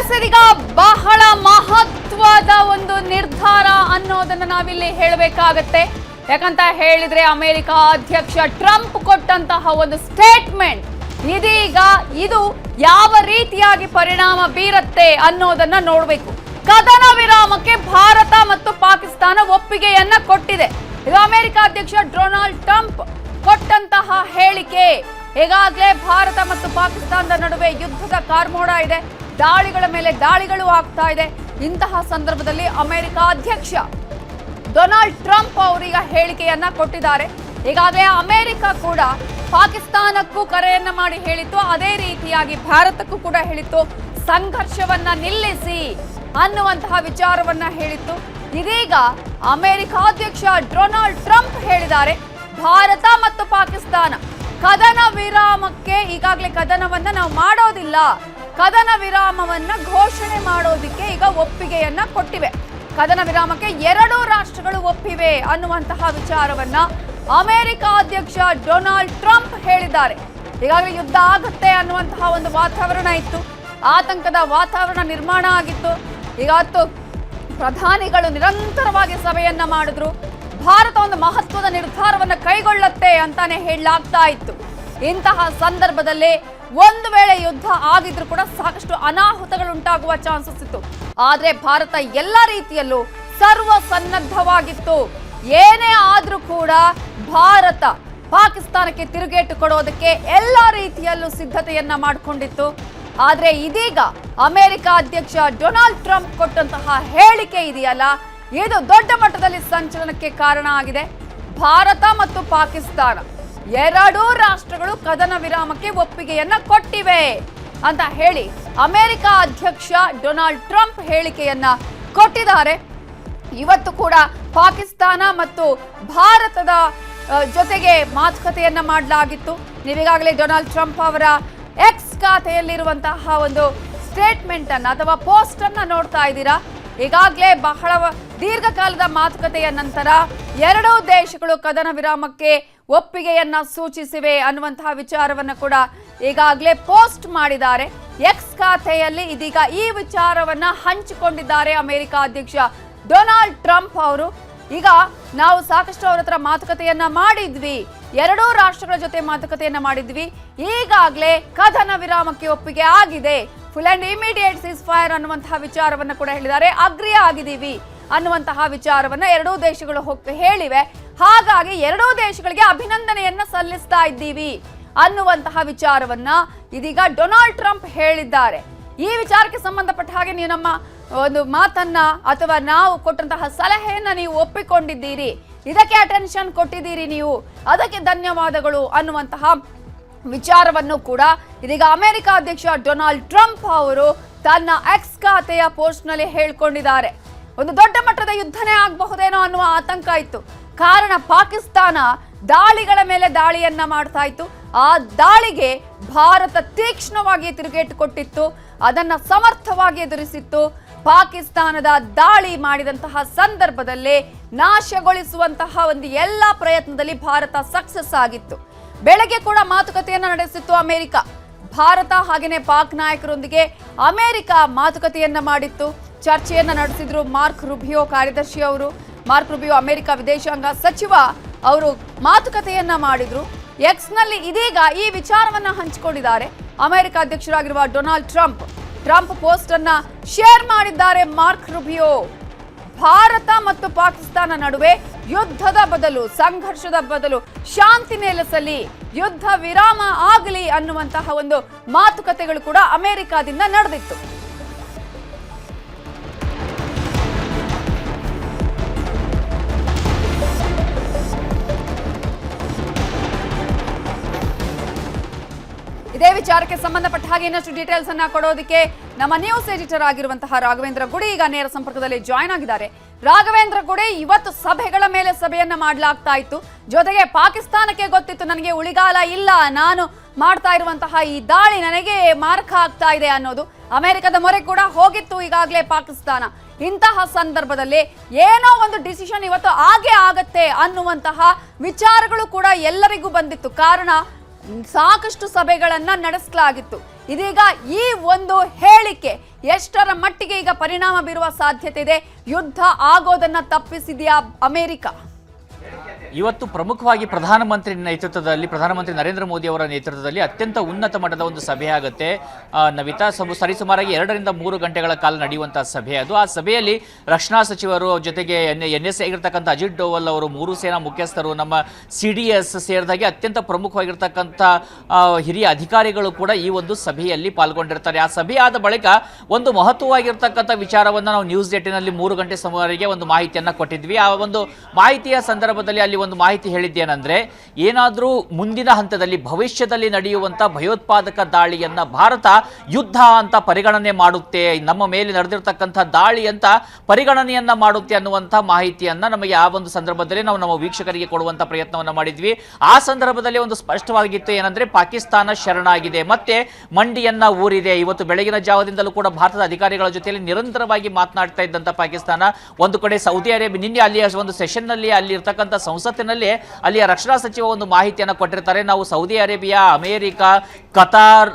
S ಇದೀಗ ಬಹಳ ಮಹತ್ವದ ಒಂದು ನಿರ್ಧಾರ ಅನ್ನೋದನ್ನ ನಾವಿಲ್ಲಿ ಹೇಳಬೇಕಾಗತ್ತೆ. ಯಾಕಂತ ಹೇಳಿದ್ರೆ ಅಮೆರಿಕ ಅಧ್ಯಕ್ಷ ಟ್ರಂಪ್ ಕೊಟ್ಟಂತಹ ಒಂದು ಸ್ಟೇಟ್ಮೆಂಟ್ ಇದೀಗ ಇದು ಯಾವ ರೀತಿಯಾಗಿ ಪರಿಣಾಮ ಬೀರುತ್ತೆ ಅನ್ನೋದನ್ನ ನೋಡಬೇಕು. ಕದನ ವಿರಾಮಕ್ಕೆ ಭಾರತ ಮತ್ತು ಪಾಕಿಸ್ತಾನ ಒಪ್ಪಿಗೆಯನ್ನ ಕೊಟ್ಟಿದೆ. ಇದು ಅಮೆರಿಕ ಅಧ್ಯಕ್ಷ ಡೊನಾಲ್ಡ್ ಟ್ರಂಪ್ ಕೊಟ್ಟಂತಹ ಹೇಳಿಕೆ. ಈಗಾಗಲೇ ಭಾರತ ಮತ್ತು ಪಾಕಿಸ್ತಾನದ ನಡುವೆ ಯುದ್ಧದ ಕಾರ್ಮೋಡ ಇದೆ. ದಾಳಿಗಳ ಮೇಲೆ ದಾಳಿಗಳು ಆಗ್ತಾ ಇದೆ. ಇಂತಹ ಸಂದರ್ಭದಲ್ಲಿ ಅಮೆರಿಕ ಅಧ್ಯಕ್ಷ ಡೊನಾಲ್ಡ್ ಟ್ರಂಪ್ ಅವರೀಗ ಹೇಳಿಕೆಯನ್ನ ಕೊಟ್ಟಿದ್ದಾರೆ. ಈಗಾಗಲೇ ಅಮೆರಿಕ ಕೂಡ ಪಾಕಿಸ್ತಾನಕ್ಕೂ ಕರೆಯನ್ನ ಮಾಡಿ ಹೇಳಿತ್ತು, ಅದೇ ರೀತಿಯಾಗಿ ಭಾರತಕ್ಕೂ ಕೂಡ ಹೇಳಿತ್ತು, ಸಂಘರ್ಷವನ್ನ ನಿಲ್ಲಿಸಿ ಅನ್ನುವಂತಹ ವಿಚಾರವನ್ನ ಹೇಳಿತ್ತು. ಇದೀಗ ಅಮೆರಿಕ ಅಧ್ಯಕ್ಷ ಡೊನಾಲ್ಡ್ ಟ್ರಂಪ್ ಹೇಳಿದ್ದಾರೆ, ಭಾರತ ಮತ್ತು ಪಾಕಿಸ್ತಾನ ಕದನ ವಿರಾಮಕ್ಕೆ ಈಗಾಗಲೇ ಕದನವನ್ನ ನಾವು ಮಾಡೋದಿಲ್ಲ, ಕದನ ವಿರಾಮವನ್ನ ಘೋಷಣೆ ಮಾಡೋದಿಕ್ಕೆ ಈಗ ಒಪ್ಪಿಗೆಯನ್ನ ಕೊಟ್ಟಿವೆ. ಕದನ ವಿರಾಮಕ್ಕೆ ಎರಡೂ ರಾಷ್ಟ್ರಗಳು ಒಪ್ಪಿವೆ ಅನ್ನುವಂತಹ ವಿಚಾರವನ್ನ ಅಮೆರಿಕ ಅಧ್ಯಕ್ಷ ಡೊನಾಲ್ಡ್ ಟ್ರಂಪ್ ಹೇಳಿದ್ದಾರೆ. ಈಗಾಗಲೇ ಯುದ್ಧ ಆಗುತ್ತೆ ಅನ್ನುವಂತಹ ಒಂದು ವಾತಾವರಣ ಇತ್ತು, ಆತಂಕದ ವಾತಾವರಣ ನಿರ್ಮಾಣ ಆಗಿತ್ತು. ಇವತ್ತು ಪ್ರಧಾನಿಗಳು ನಿರಂತರವಾಗಿ ಸಭೆಯನ್ನ ಮಾಡಿದ್ರು. ಭಾರತ ಒಂದು ಮಹತ್ವದ ನಿರ್ಧಾರವನ್ನ ಕೈಗೊಳ್ಳುತ್ತೆ ಅಂತಾನೆ ಹೇಳಲಾಗ್ತಾ ಇತ್ತು. ಇಂತಹ ಸಂದರ್ಭದಲ್ಲಿ ಒಂದು ವೇಳೆ ಯುದ್ಧ ಆಗಿದ್ರು ಕೂಡ ಸಾಕಷ್ಟು ಅನಾಹುತಗಳು ಉಂಟಾಗುವ ಚಾನ್ಸಸ್ ಇತ್ತು. ಆದ್ರೆ ಭಾರತ ಎಲ್ಲ ರೀತಿಯಲ್ಲೂ ಸರ್ವ ಸನ್ನದ್ಧವಾಗಿತ್ತು. ಏನೇ ಆದ್ರೂ ಕೂಡ ಭಾರತ ಪಾಕಿಸ್ತಾನಕ್ಕೆ ತಿರುಗೇಟು ಕೊಡೋದಕ್ಕೆ ಎಲ್ಲ ರೀತಿಯಲ್ಲೂ ಸಿದ್ಧತೆಯನ್ನ ಮಾಡಿಕೊಂಡಿತ್ತು. ಆದ್ರೆ ಇದೀಗ ಅಮೆರಿಕ ಅಧ್ಯಕ್ಷ ಡೊನಾಲ್ಡ್ ಟ್ರಂಪ್ ಕೊಟ್ಟಂತಹ ಹೇಳಿಕೆ ಇದೆಯಲ್ಲ, ಇದು ದೊಡ್ಡ ಮಟ್ಟದಲ್ಲಿ ಸಂಚಲನಕ್ಕೆ ಕಾರಣ ಆಗಿದೆ. ಭಾರತ ಮತ್ತು ಪಾಕಿಸ್ತಾನ ಎರಡೂ ರಾಷ್ಟ್ರಗಳು ಕದನ ವಿರಾಮಕ್ಕೆ ಒಪ್ಪಿಗೆಯನ್ನ ಕೊಟ್ಟಿವೆ ಅಂತ ಹೇಳಿ ಅಮೆರಿಕ ಅಧ್ಯಕ್ಷ ಡೊನಾಲ್ಡ್ ಟ್ರಂಪ್ ಹೇಳಿಕೆಯನ್ನ ಕೊಟ್ಟಿದ್ದಾರೆ. ಇವತ್ತು ಕೂಡ ಪಾಕಿಸ್ತಾನ ಮತ್ತು ಭಾರತದ ಜೊತೆಗೆ ಮಾತುಕತೆಯನ್ನ ಮಾಡಲಾಗಿತ್ತು. ನೀವೀಗಾಗಲೇ ಡೊನಾಲ್ಡ್ ಟ್ರಂಪ್ ಅವರ ಎಕ್ಸ್ ಖಾತೆಯಲ್ಲಿರುವಂತಹ ಒಂದು ಸ್ಟೇಟ್ಮೆಂಟ್ ಅನ್ನ ಅಥವಾ ಪೋಸ್ಟ್ ಅನ್ನ ನೋಡ್ತಾ ಇದ್ದೀರಾ. ಈಗಾಗಲೇ ಬಹಳ ದೀರ್ಘಕಾಲದ ಮಾತುಕತೆಯ ನಂತರ ಎರಡೂ ದೇಶಗಳು ಕದನ ವಿರಾಮಕ್ಕೆ ಒಪ್ಪಿಗೆಯನ್ನ ಸೂಚಿಸಿವೆ ಅನ್ನುವಂತಹ ವಿಚಾರವನ್ನ ಕೂಡ ಈಗಾಗಲೇ ಪೋಸ್ಟ್ ಮಾಡಿದ್ದಾರೆ. ಎಕ್ಸ್ ಖಾತೆಯಲ್ಲಿ ಇದೀಗ ಈ ವಿಚಾರವನ್ನ ಹಂಚಿಕೊಂಡಿದ್ದಾರೆ ಅಮೆರಿಕ ಅಧ್ಯಕ್ಷ ಡೊನಾಲ್ಡ್ ಟ್ರಂಪ್ ಅವರು. ಈಗ ನಾವು ಸಾಕಷ್ಟು ಅವರ ಹತ್ರ ಮಾತುಕತೆಯನ್ನ ಮಾಡಿದ್ವಿ, ಎರಡೂ ರಾಷ್ಟ್ರಗಳ ಜೊತೆ ಮಾತುಕತೆಯನ್ನ ಮಾಡಿದ್ವಿ, ಈಗಾಗಲೇ ಕದನ ವಿರಾಮಕ್ಕೆ ಒಪ್ಪಿಗೆ ಆಗಿದೆ, full and immediate seize fire ಅನ್ನುವಂತಹ ವಿಚಾರವನ್ನ ಕೂಡ ಹೇಳಿದ್ದಾರೆ. ಅಗ್ರಿ ಆಗಿದ್ದೀವಿ ಅನ್ನುವಂತಹ ವಿಚಾರವನ್ನ ಎರಡೂ ದೇಶಗಳು ಹೇಳಿವೆ. ಹಾಗಾಗಿ ಎರಡೂ ದೇಶಗಳಿಗೆ ಅಭಿನಂದನೆಯನ್ನ ಸಲ್ಲಿಸ್ತಾ ಇದ್ದೀವಿ ಅನ್ನುವಂತಹ ವಿಚಾರವನ್ನ ಇದೀಗ ಡೊನಾಲ್ಡ್ ಟ್ರಂಪ್ ಹೇಳಿದ್ದಾರೆ. ಈ ವಿಚಾರಕ್ಕೆ ಸಂಬಂಧಪಟ್ಟ ಹಾಗೆ ನೀವು ನಮ್ಮ ಒಂದು ಮಾತನ್ನ ಅಥವಾ ನಾವು ಕೊಟ್ಟಂತಹ ಸಲಹೆಯನ್ನ ನೀವು ಒಪ್ಪಿಕೊಂಡಿದ್ದೀರಿ, ಇದಕ್ಕೆ ಅಟೆನ್ಷನ್ ಕೊಟ್ಟಿದ್ದೀರಿ ನೀವು, ಅದಕ್ಕೆ ಧನ್ಯವಾದಗಳು ಅನ್ನುವಂತಹ ವಿಚಾರವನ್ನು ಕೂಡ ಇದೀಗ ಅಮೆರಿಕ ಅಧ್ಯಕ್ಷ ಡೊನಾಲ್ಡ್ ಟ್ರಂಪ್ ಅವರು ತನ್ನ ಎಕ್ಸ್ ಖಾತೆಯ ಪೋಸ್ಟ್ ನಲ್ಲಿ ಹೇಳ್ಕೊಂಡಿದ್ದಾರೆ. ಒಂದು ದೊಡ್ಡ ಮಟ್ಟದ ಯುದ್ಧನೇ ಆಗಬಹುದೇನೋ ಅನ್ನುವ ಆತಂಕ ಇತ್ತು. ಕಾರಣ ಪಾಕಿಸ್ತಾನ ದಾಳಿಗಳ ಮೇಲೆ ದಾಳಿಯನ್ನ ಮಾಡ್ತಾ ಇತ್ತು. ಆ ದಾಳಿಗೆ ಭಾರತ ತೀಕ್ಷ್ಣವಾಗಿ ತಿರುಗೇಟು ಕೊಟ್ಟಿತ್ತು, ಅದನ್ನ ಸಮರ್ಥವಾಗಿ ಎದುರಿಸಿತ್ತು. ಪಾಕಿಸ್ತಾನದ ದಾಳಿ ಮಾಡಿದಂತಹ ಸಂದರ್ಭದಲ್ಲಿ ನಾಶಗೊಳಿಸುವಂತಹ ಒಂದು ಎಲ್ಲ ಪ್ರಯತ್ನದಲ್ಲಿ ಭಾರತ ಸಕ್ಸಸ್ ಆಗಿತ್ತು. ಬೆಳಗ್ಗೆ ಕೂಡ ಮಾತುಕತೆಯನ್ನ ನಡೆಸಿತ್ತು ಅಮೆರಿಕ. ಭಾರತ ಹಾಗೆಯೇ ಪಾಕ್ ನಾಯಕರೊಂದಿಗೆ ಅಮೆರಿಕ ಮಾತುಕತೆಯನ್ನ ಮಾಡಿತ್ತು, ಚರ್ಚೆಯನ್ನ ನಡೆಸಿದ್ರು. ಮಾರ್ಕ್ ರುಬಿಯೋ ಕಾರ್ಯದರ್ಶಿ ಅವರು, ಮಾರ್ಕ್ ರುಬಿಯೋ ಅಮೆರಿಕ ವಿದೇಶಾಂಗ ಸಚಿವ ಅವರು ಮಾತುಕತೆಯನ್ನ ಮಾಡಿದ್ರು. ಎಕ್ಸ್ ನಲ್ಲಿ ಇದೀಗ ಈ ವಿಚಾರವನ್ನ ಹಂಚಿಕೊಂಡಿದ್ದಾರೆ ಅಮೆರಿಕ ಅಧ್ಯಕ್ಷರಾಗಿರುವ ಡೊನಾಲ್ಡ್ ಟ್ರಂಪ್. ಟ್ರಂಪ್ ಪೋಸ್ಟ್ ಅನ್ನ ಶೇರ್ ಮಾಡಿದ್ದಾರೆ ಮಾರ್ಕ್ ರುಬಿಯೋ. ಭಾರತ ಮತ್ತು ಪಾಕಿಸ್ತಾನ ನಡುವೆ ಯುದ್ಧದ ಬದಲು, ಸಂಘರ್ಷದ ಬದಲು ಶಾಂತಿ ನೆಲೆಸಲಿ, ಯುದ್ಧ ವಿರಾಮ ಆಗಲಿ ಅನ್ನುವಂತಹ ಒಂದು ಮಾತುಕತೆಗಳು ಕೂಡ ಅಮೆರಿಕದಿಂದ ನಡೆದಿತ್ತು. ಇದೇ ವಿಚಾರಕ್ಕೆ ಸಂಬಂಧಪಟ್ಟ ಹಾಗೆ ಇನ್ನಷ್ಟು ಡೀಟೇಲ್ಸ್ ಅನ್ನ ಕೊಡೋದಕ್ಕೆ ನಮ್ಮ ನ್ಯೂಸ್ ಎಡಿಟರ್ ಆಗಿರುವಂತಹ ರಾಘವೇಂದ್ರ ಗುಡಿ ಈಗ ನೇರ ಸಂಪರ್ಕದಲ್ಲಿ ಜಾಯ್ನ್ ಆಗಿದ್ದಾರೆ. ರಾಘವೇಂದ್ರ ಗುಡಿ, ಇವತ್ತು ಸಭೆಗಳ ಮೇಲೆ ಸಭೆಯನ್ನ ಮಾಡಲಾಗ್ತಾ ಇತ್ತು. ಜೊತೆಗೆ ಪಾಕಿಸ್ತಾನಕ್ಕೆ ಗೊತ್ತಿತ್ತು ನನಗೆ ಉಳಿಗಾಲ ಇಲ್ಲ, ನಾನು ಮಾಡ್ತಾ ಇರುವಂತಹ ಈ ದಾಳಿ ನನಗೆ ಮಾರಕ ಆಗ್ತಾ ಇದೆ ಅನ್ನೋದು. ಅಮೆರಿಕದ ಮೊರೆ ಕೂಡ ಹೋಗಿತ್ತು ಈಗಾಗಲೇ ಪಾಕಿಸ್ತಾನ. ಇಂತಹ ಸಂದರ್ಭದಲ್ಲಿ ಏನೋ ಒಂದು ಡಿಸಿಷನ್ ಇವತ್ತು ಆಗೇ ಆಗತ್ತೆ ಅನ್ನುವಂತಹ ವಿಚಾರಗಳು ಕೂಡ ಎಲ್ಲರಿಗೂ ಬಂದಿತ್ತು. ಕಾರಣ ಸಾಕಷ್ಟು ಸಭೆಗಳನ್ನ ನಡೆಸಲಾಗಿತ್ತು. ಇದೀಗ ಈ ಒಂದು ಹೇಳಿಕೆ ಎಷ್ಟರ ಮಟ್ಟಿಗೆ ಈಗ ಪರಿಣಾಮ ಬೀರುವ ಸಾಧ್ಯತೆ ಇದೆ? ಯುದ್ಧ ಆಗೋದನ್ನ ತಪ್ಪಿಸಿದೆಯಾ ಅಮೆರಿಕ? ಇವತ್ತು ಪ್ರಮುಖವಾಗಿ ಪ್ರಧಾನಮಂತ್ರಿ ನರೇಂದ್ರ ಮೋದಿ ಅವರ ನೇತೃತ್ವದಲ್ಲಿ ಅತ್ಯಂತ ಉನ್ನತ ಮಟ್ಟದ ಒಂದು ಸಭೆ ಆಗುತ್ತೆ ನವಿತಾ. ಸರಿಸುಮಾರಾಗಿ 2 ರಿಂದ 3 ಗಂಟೆಗಳ ಕಾಲ ನಡೆಯುವಂತಹ ಸಭೆ ಅದು. ಆ ಸಭೆಯಲ್ಲಿ ರಕ್ಷಣಾ ಸಚಿವರು ಜೊತೆಗೆ NSA ಆಗಿರ್ತಕ್ಕಂಥ ಅಜಿತ್ ಡೋವಲ್ ಅವರು, 3 ಸೇನಾ ಮುಖ್ಯಸ್ಥರು, ನಮ್ಮ CDS ಸೇರಿದಾಗೆ ಅತ್ಯಂತ ಪ್ರಮುಖವಾಗಿರ್ತಕ್ಕಂಥ ಹಿರಿಯ ಅಧಿಕಾರಿಗಳು ಕೂಡ ಈ ಒಂದು ಸಭೆಯಲ್ಲಿ ಪಾಲ್ಗೊಂಡಿರ್ತಾರೆ. ಆ ಸಭೆ ಆದ ಬಳಿಕ ಒಂದು ಮಹತ್ವವಾಗಿರ್ತಕ್ಕಂಥ ವಿಚಾರವನ್ನು ನಾವು ನ್ಯೂಸ್ 18ನಲ್ಲಿ 3 ಗಂಟೆ ಸುಮಾರಿಗೆ ಒಂದು ಮಾಹಿತಿಯನ್ನು ಕೊಟ್ಟಿದ್ವಿ. ಆ ಒಂದು ಮಾಹಿತಿಯ ಸಂದರ್ಭದಲ್ಲಿ ಅಲ್ಲಿ ಒಂದು ಮಾಹಿತಿ ಹೇಳಿದ್ದೇನೆಂದ್ರೆ, ಏನಾದರೂ ಮುಂದಿನ ಹಂತದಲ್ಲಿ ಭವಿಷ್ಯದಲ್ಲಿ ನಡೆಯುವಂತ ಭಯೋತ್ಪಾದಕ ದಾಳಿಯನ್ನ ಭಾರತ ಯುದ್ಧ ಅಂತ ಪರಿಗಣನೆ ಮಾಡುತ್ತೆ, ನಮ್ಮ ಮೇಲೆ ನಡೆದಿರ್ತಕ್ಕಂಥ ದಾಳಿ ಅಂತ ಪರಿಗಣನೆಯನ್ನ ಮಾಡುತ್ತೆ ಅನ್ನುವಂಥ ಮಾಹಿತಿಯನ್ನ ನಮಗೆ ಆ ಒಂದು ಸಂದರ್ಭದಲ್ಲಿ ನಾವು ನಮ್ಮ ವೀಕ್ಷಕರಿಗೆ ಕೊಡುವಂತ ಪ್ರಯತ್ನವನ್ನ ಮಾಡಿದ್ವಿ. ಆ ಸಂದರ್ಭದಲ್ಲಿ ಒಂದು ಸ್ಪಷ್ಟವಾಗಿತ್ತು ಏನಂದ್ರೆ, ಪಾಕಿಸ್ತಾನ ಶರಣಾಗಿದೆ, ಮತ್ತೆ ಮಂಡಿಯನ್ನ ಊರಿದೆ. ಇವತ್ತು ಬೆಳಗಿನ ಜಾವದಿಂದಲೂ ಕೂಡ ಭಾರತದ ಅಧಿಕಾರಿಗಳ ಜೊತೆಯಲ್ಲಿ ನಿರಂತರವಾಗಿ ಮಾತನಾಡ್ತಾ ಇದ್ದಂತ ಪಾಕಿಸ್ತಾನ ಒಂದು ಕಡೆ ಸೌದಿ ಅರೇಬಿಯಾ, ನಿನ್ನೆ ಅಲ್ಲಿಯ ಒಂದು ಸೆಷನ್ ನಲ್ಲಿ ಅಲ್ಲಿ ಇರ್ತಕ್ಕಂಥ ಸಂಸತ್ತಿನಲ್ಲಿ ಅಲ್ಲಿಯ ರಕ್ಷಣಾ ಸಚಿವ ಒಂದು ಮಾಹಿತಿಯನ್ನು ಕೊಟ್ಟಿರ್ತಾರೆ. ನಾವು ಸೌದಿ ಅರೇಬಿಯಾ, ಅಮೆರಿಕ, ಕತಾರ್,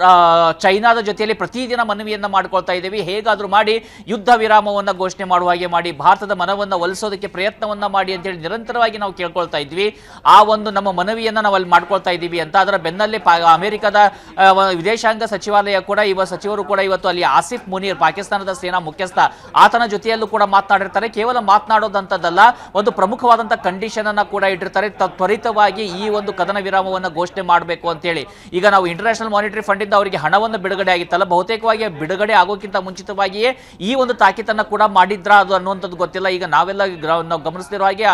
ಚೈನಾದ ಜೊತೆಯಲ್ಲಿ ಪ್ರತಿದಿನ ಮನವಿಯನ್ನ ಮಾಡ್ಕೊಳ್ತಾ ಇದ್ದೀವಿ, ಹೇಗಾದ್ರೂ ಮಾಡಿ ಯುದ್ಧ ವಿರಾಮವನ್ನ ಘೋಷಣೆ ಮಾಡುವ ಹಾಗೆ ಮಾಡಿ, ಭಾರತದ ಮನವನ್ನ ಒಲಿಸೋದಕ್ಕೆ ಪ್ರಯತ್ನವನ್ನ ಮಾಡಿ ಅಂತೇಳಿ ನಿರಂತರವಾಗಿ ನಾವು ಕೇಳ್ಕೊಳ್ತಾ ಇದ್ವಿ. ಆ ಒಂದು ನಮ್ಮ ಮನವಿಯನ್ನ ನಾವು ಅಲ್ಲಿ ಮಾಡ್ಕೊಳ್ತಾ ಇದ್ದೀವಿ ಅಂತ. ಅದರ ಬೆನ್ನಲ್ಲೇ ಅಮೆರಿಕದ ವಿದೇಶಾಂಗ ಸಚಿವಾಲಯ ಕೂಡ ಸಚಿವರು ಕೂಡ ಇವತ್ತು ಅಲ್ಲಿ ಆಸಿಫ್ ಮುನೀರ್, ಪಾಕಿಸ್ತಾನದ ಸೇನಾ ಮುಖ್ಯಸ್ಥ, ಆತನ ಜೊತೆಯಲ್ಲೂ ಕೂಡ ಮಾತನಾಡಿರ್ತಾರೆ. ಕೇವಲ ಮಾತನಾಡೋದಂತದ್ದಲ್ಲ, ಒಂದು ಪ್ರಮುಖವಾದಂತಹ ಕಂಡೀಷನ್ ಅನ್ನ ಕೂಡ ಇಟ್ಟಿರ್ತಾರೆ, ತ್ವರಿತವಾಗಿ ಈ ಒಂದು ಕದನ ವಿರಾಮವನ್ನು ಘೋಷಣೆ ಮಾಡಬೇಕು ಅಂತ ಹೇಳಿ. ಈಗ ನಾವು ಇಂಟರ್ನ್ಯಾಷನಲ್ ಮಾನಿಟರಿ ಫಂಡ್ ಇಂದ ಅವರಿಗೆ ಹಣವನ್ನು ಬಿಡುಗಡೆ ಆಗಿತ್ತಲ್ಲ, ಬಹುತೇಕವಾಗಿ ಬಿಡುಗಡೆ ಆಗೋಕ್ಕಿಂತ ಮುಂಚಿತವಾಗಿಯೇ ಈ ಒಂದು ತಾಕೀತನ್ನ ಕೂಡ ಮಾಡಿದ್ರ ಅದು ಅನ್ನುವಂಥದ್ದು ಗೊತ್ತಿಲ್ಲ. ಈಗ ನಾವೆಲ್ಲ ನಾವು ಗಮನಿಸ್ತಿರೋ ಹಾಗೆ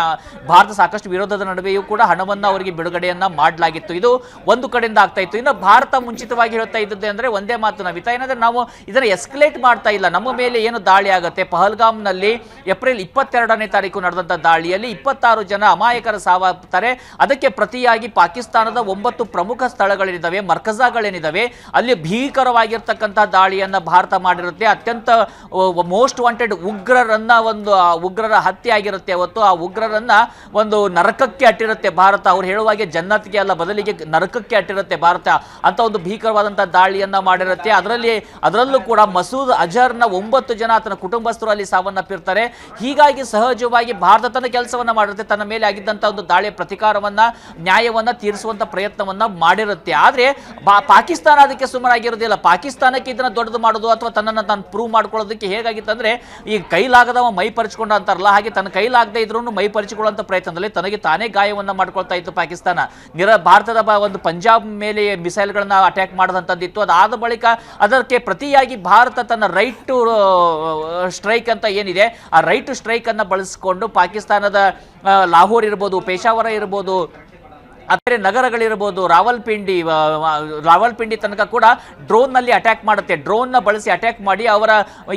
ಭಾರತ ಸಾಕಷ್ಟು ವಿರೋಧದ ನಡುವೆಯೂ ಕೂಡ ಹಣವನ್ನು ಅವರಿಗೆ ಬಿಡುಗಡೆಯನ್ನ ಮಾಡಲಾಗಿತ್ತು. ಇದು ಒಂದು ಕಡೆಯಿಂದ ಆಗ್ತಾ ಇತ್ತು. ಇನ್ನು ಭಾರತ ಮುಂಚಿತವಾಗಿ ಹೇಳ್ತಾ ಇದ್ದದ್ದು ಅಂದ್ರೆ ಒಂದೇ ಮಾತು ನವಿತಾ, ಏನಂದ್ರೆ ನಾವು ಇದನ್ನ ಎಸ್ಕಲೇಟ್ ಮಾಡ್ತಾ ಇಲ್ಲ. ನಮ್ಮ ಮೇಲೆ ಏನು ದಾಳಿ ಆಗುತ್ತೆ, ಪಹಲ್ಗಾಮ್ನಲ್ಲಿ ಏಪ್ರಿಲ್ 22ನೇ ತಾರೀಕು ನಡೆದಂತ ದಾಳಿಯಲ್ಲಿ 26 ಜನ ಅಮಾಯಕರ ಸಾವಾಗ್ತಾರೆ. ಅದಕ್ಕೆ ಪ್ರತಿಯಾಗಿ ಪಾಕಿಸ್ತಾನದ 9 ಪ್ರಮುಖ ಸ್ಥಳಗಳೇನಿದ್ದಾವೆ, ಮರ್ಕಜಾಗಳೇನಿದ್ದಾವೆ, ಅಲ್ಲಿ ಭೀಕರವಾಗಿರ್ತಕ್ಕಂಥ ದಾಳಿಯನ್ನ ಭಾರತ ಮಾಡಿರುತ್ತೆ. ಅತ್ಯಂತ ಮೋಸ್ಟ್ ವಾಂಟೆಡ್ ಉಗ್ರರ ಹತ್ಯೆ ಆಗಿರುತ್ತೆ ಅವತ್ತು. ಆ ಉಗ್ರರನ್ನ ಒಂದು ನರಕಕ್ಕೆ ಅಟ್ಟಿರುತ್ತೆ ಭಾರತ. ಅವ್ರು ಹೇಳುವಾಗೆ ಜನ್ನತ್ಗೆ ಅಲ್ಲ, ಬದಲಿಗೆ ನರಕಕ್ಕೆ ಅಟ್ಟಿರುತ್ತೆ ಭಾರತ ಅಂತ ಒಂದು ಭೀಕರವಾದಂತಹ ದಾಳಿಯನ್ನ ಮಾಡಿರುತ್ತೆ. ಅದರಲ್ಲೂ ಕೂಡ ಮಸೂದ್ ಅಜರ್ನ 9 ಜನ ಆತನ ಕುಟುಂಬಸ್ಥರು ಅಲ್ಲಿ ಸಾವನ್ನಪ್ಪಿರ್ತಾರೆ. ಹೀಗಾಗಿ ಸಹಜವಾಗಿ ಭಾರತ ತನ್ನ ಕೆಲಸವನ್ನ ಮಾಡಿರುತ್ತೆ, ತನ್ನ ಮೇಲೆ ಆಗಿದ್ದಂತ ಒಂದು ದಾಳಿಯ ಪ್ರತಿಕಾರವನ್ನ, ನ್ಯಾಯವನ್ನ ತೀರಿಸುವಂತ ಪ್ರಯತ್ನವನ್ನ ಮಾಡಿರುತ್ತೆ. ಆದ್ರೆ ಪಾಕಿಸ್ತಾನ ಅದಕ್ಕೆ ಸುಮ್ಮನಾಗಿರೋದಿಲ್ಲ. ಪಾಕಿಸ್ತಾನಕ್ಕೆ ಇದನ್ನ ದೊಡ್ಡದು ಮಾಡೋದು ಅಥವಾ ತನ್ನನ್ನು ತಾನು ಪ್ರೂವ್ ಮಾಡ್ಕೊಳ್ಳೋದಕ್ಕೆ ಹೇಗಾಗಿತ್ತಂದ್ರೆ, ಈ ಕೈಲಾಗದವ ಮೈ ಪರಿಚಿಕೊಂಡ ಅಂತಾರಲ್ಲ, ಹಾಗೆ ತನ್ನ ಕೈಲಾಗದೆ ಇದ್ರೂ ಮೈ ಪರಿಚಿಕೊಳ್ಳುವಂತ ಪ್ರಯತ್ನದಲ್ಲಿ ತನಗೆ ತಾನೇ ಗಾಯವನ್ನ ಮಾಡ್ಕೊಳ್ತಾ ಇತ್ತು ಪಾಕಿಸ್ತಾನ. ಭಾರತದ ಒಂದು ಪಂಜಾಬ್ ಮೇಲೆ ಮಿಸೈಲ್ಗಳನ್ನ ಅಟ್ಯಾಕ್ ಮಾಡದಂತದ್ದಿತ್ತು. ಅದಾದ ಬಳಿಕ ಅದಕ್ಕೆ ಪ್ರತಿಯಾಗಿ ಭಾರತ ತನ್ನ ರೈಟ್ ಟು ಸ್ಟ್ರೈಕ್ ಅಂತ ಏನಿದೆ, ಆ ರೈಟ್ ಟು ಸ್ಟ್ರೈಕ್ ಅನ್ನ ಬಳಸಿಕೊಂಡು ಪಾಕಿಸ್ತಾನದ ಲಾಹೋರ್ ಇರ್ಬೋದು, ಪೇಶಾವರ ಇರ್ಬೋದು, ಆದರೆ ನಗರಗಳಿರ್ಬೋದು, ರಾವಲ್ಪಿಂಡಿ ತನಕ ಕೂಡ ಡ್ರೋನ್ ನಲ್ಲಿ ಅಟ್ಯಾಕ್ ಮಾಡುತ್ತೆ. ಡ್ರೋನ್ ನ ಬಳಸಿ ಅಟ್ಯಾಕ್ ಮಾಡಿ ಅವರ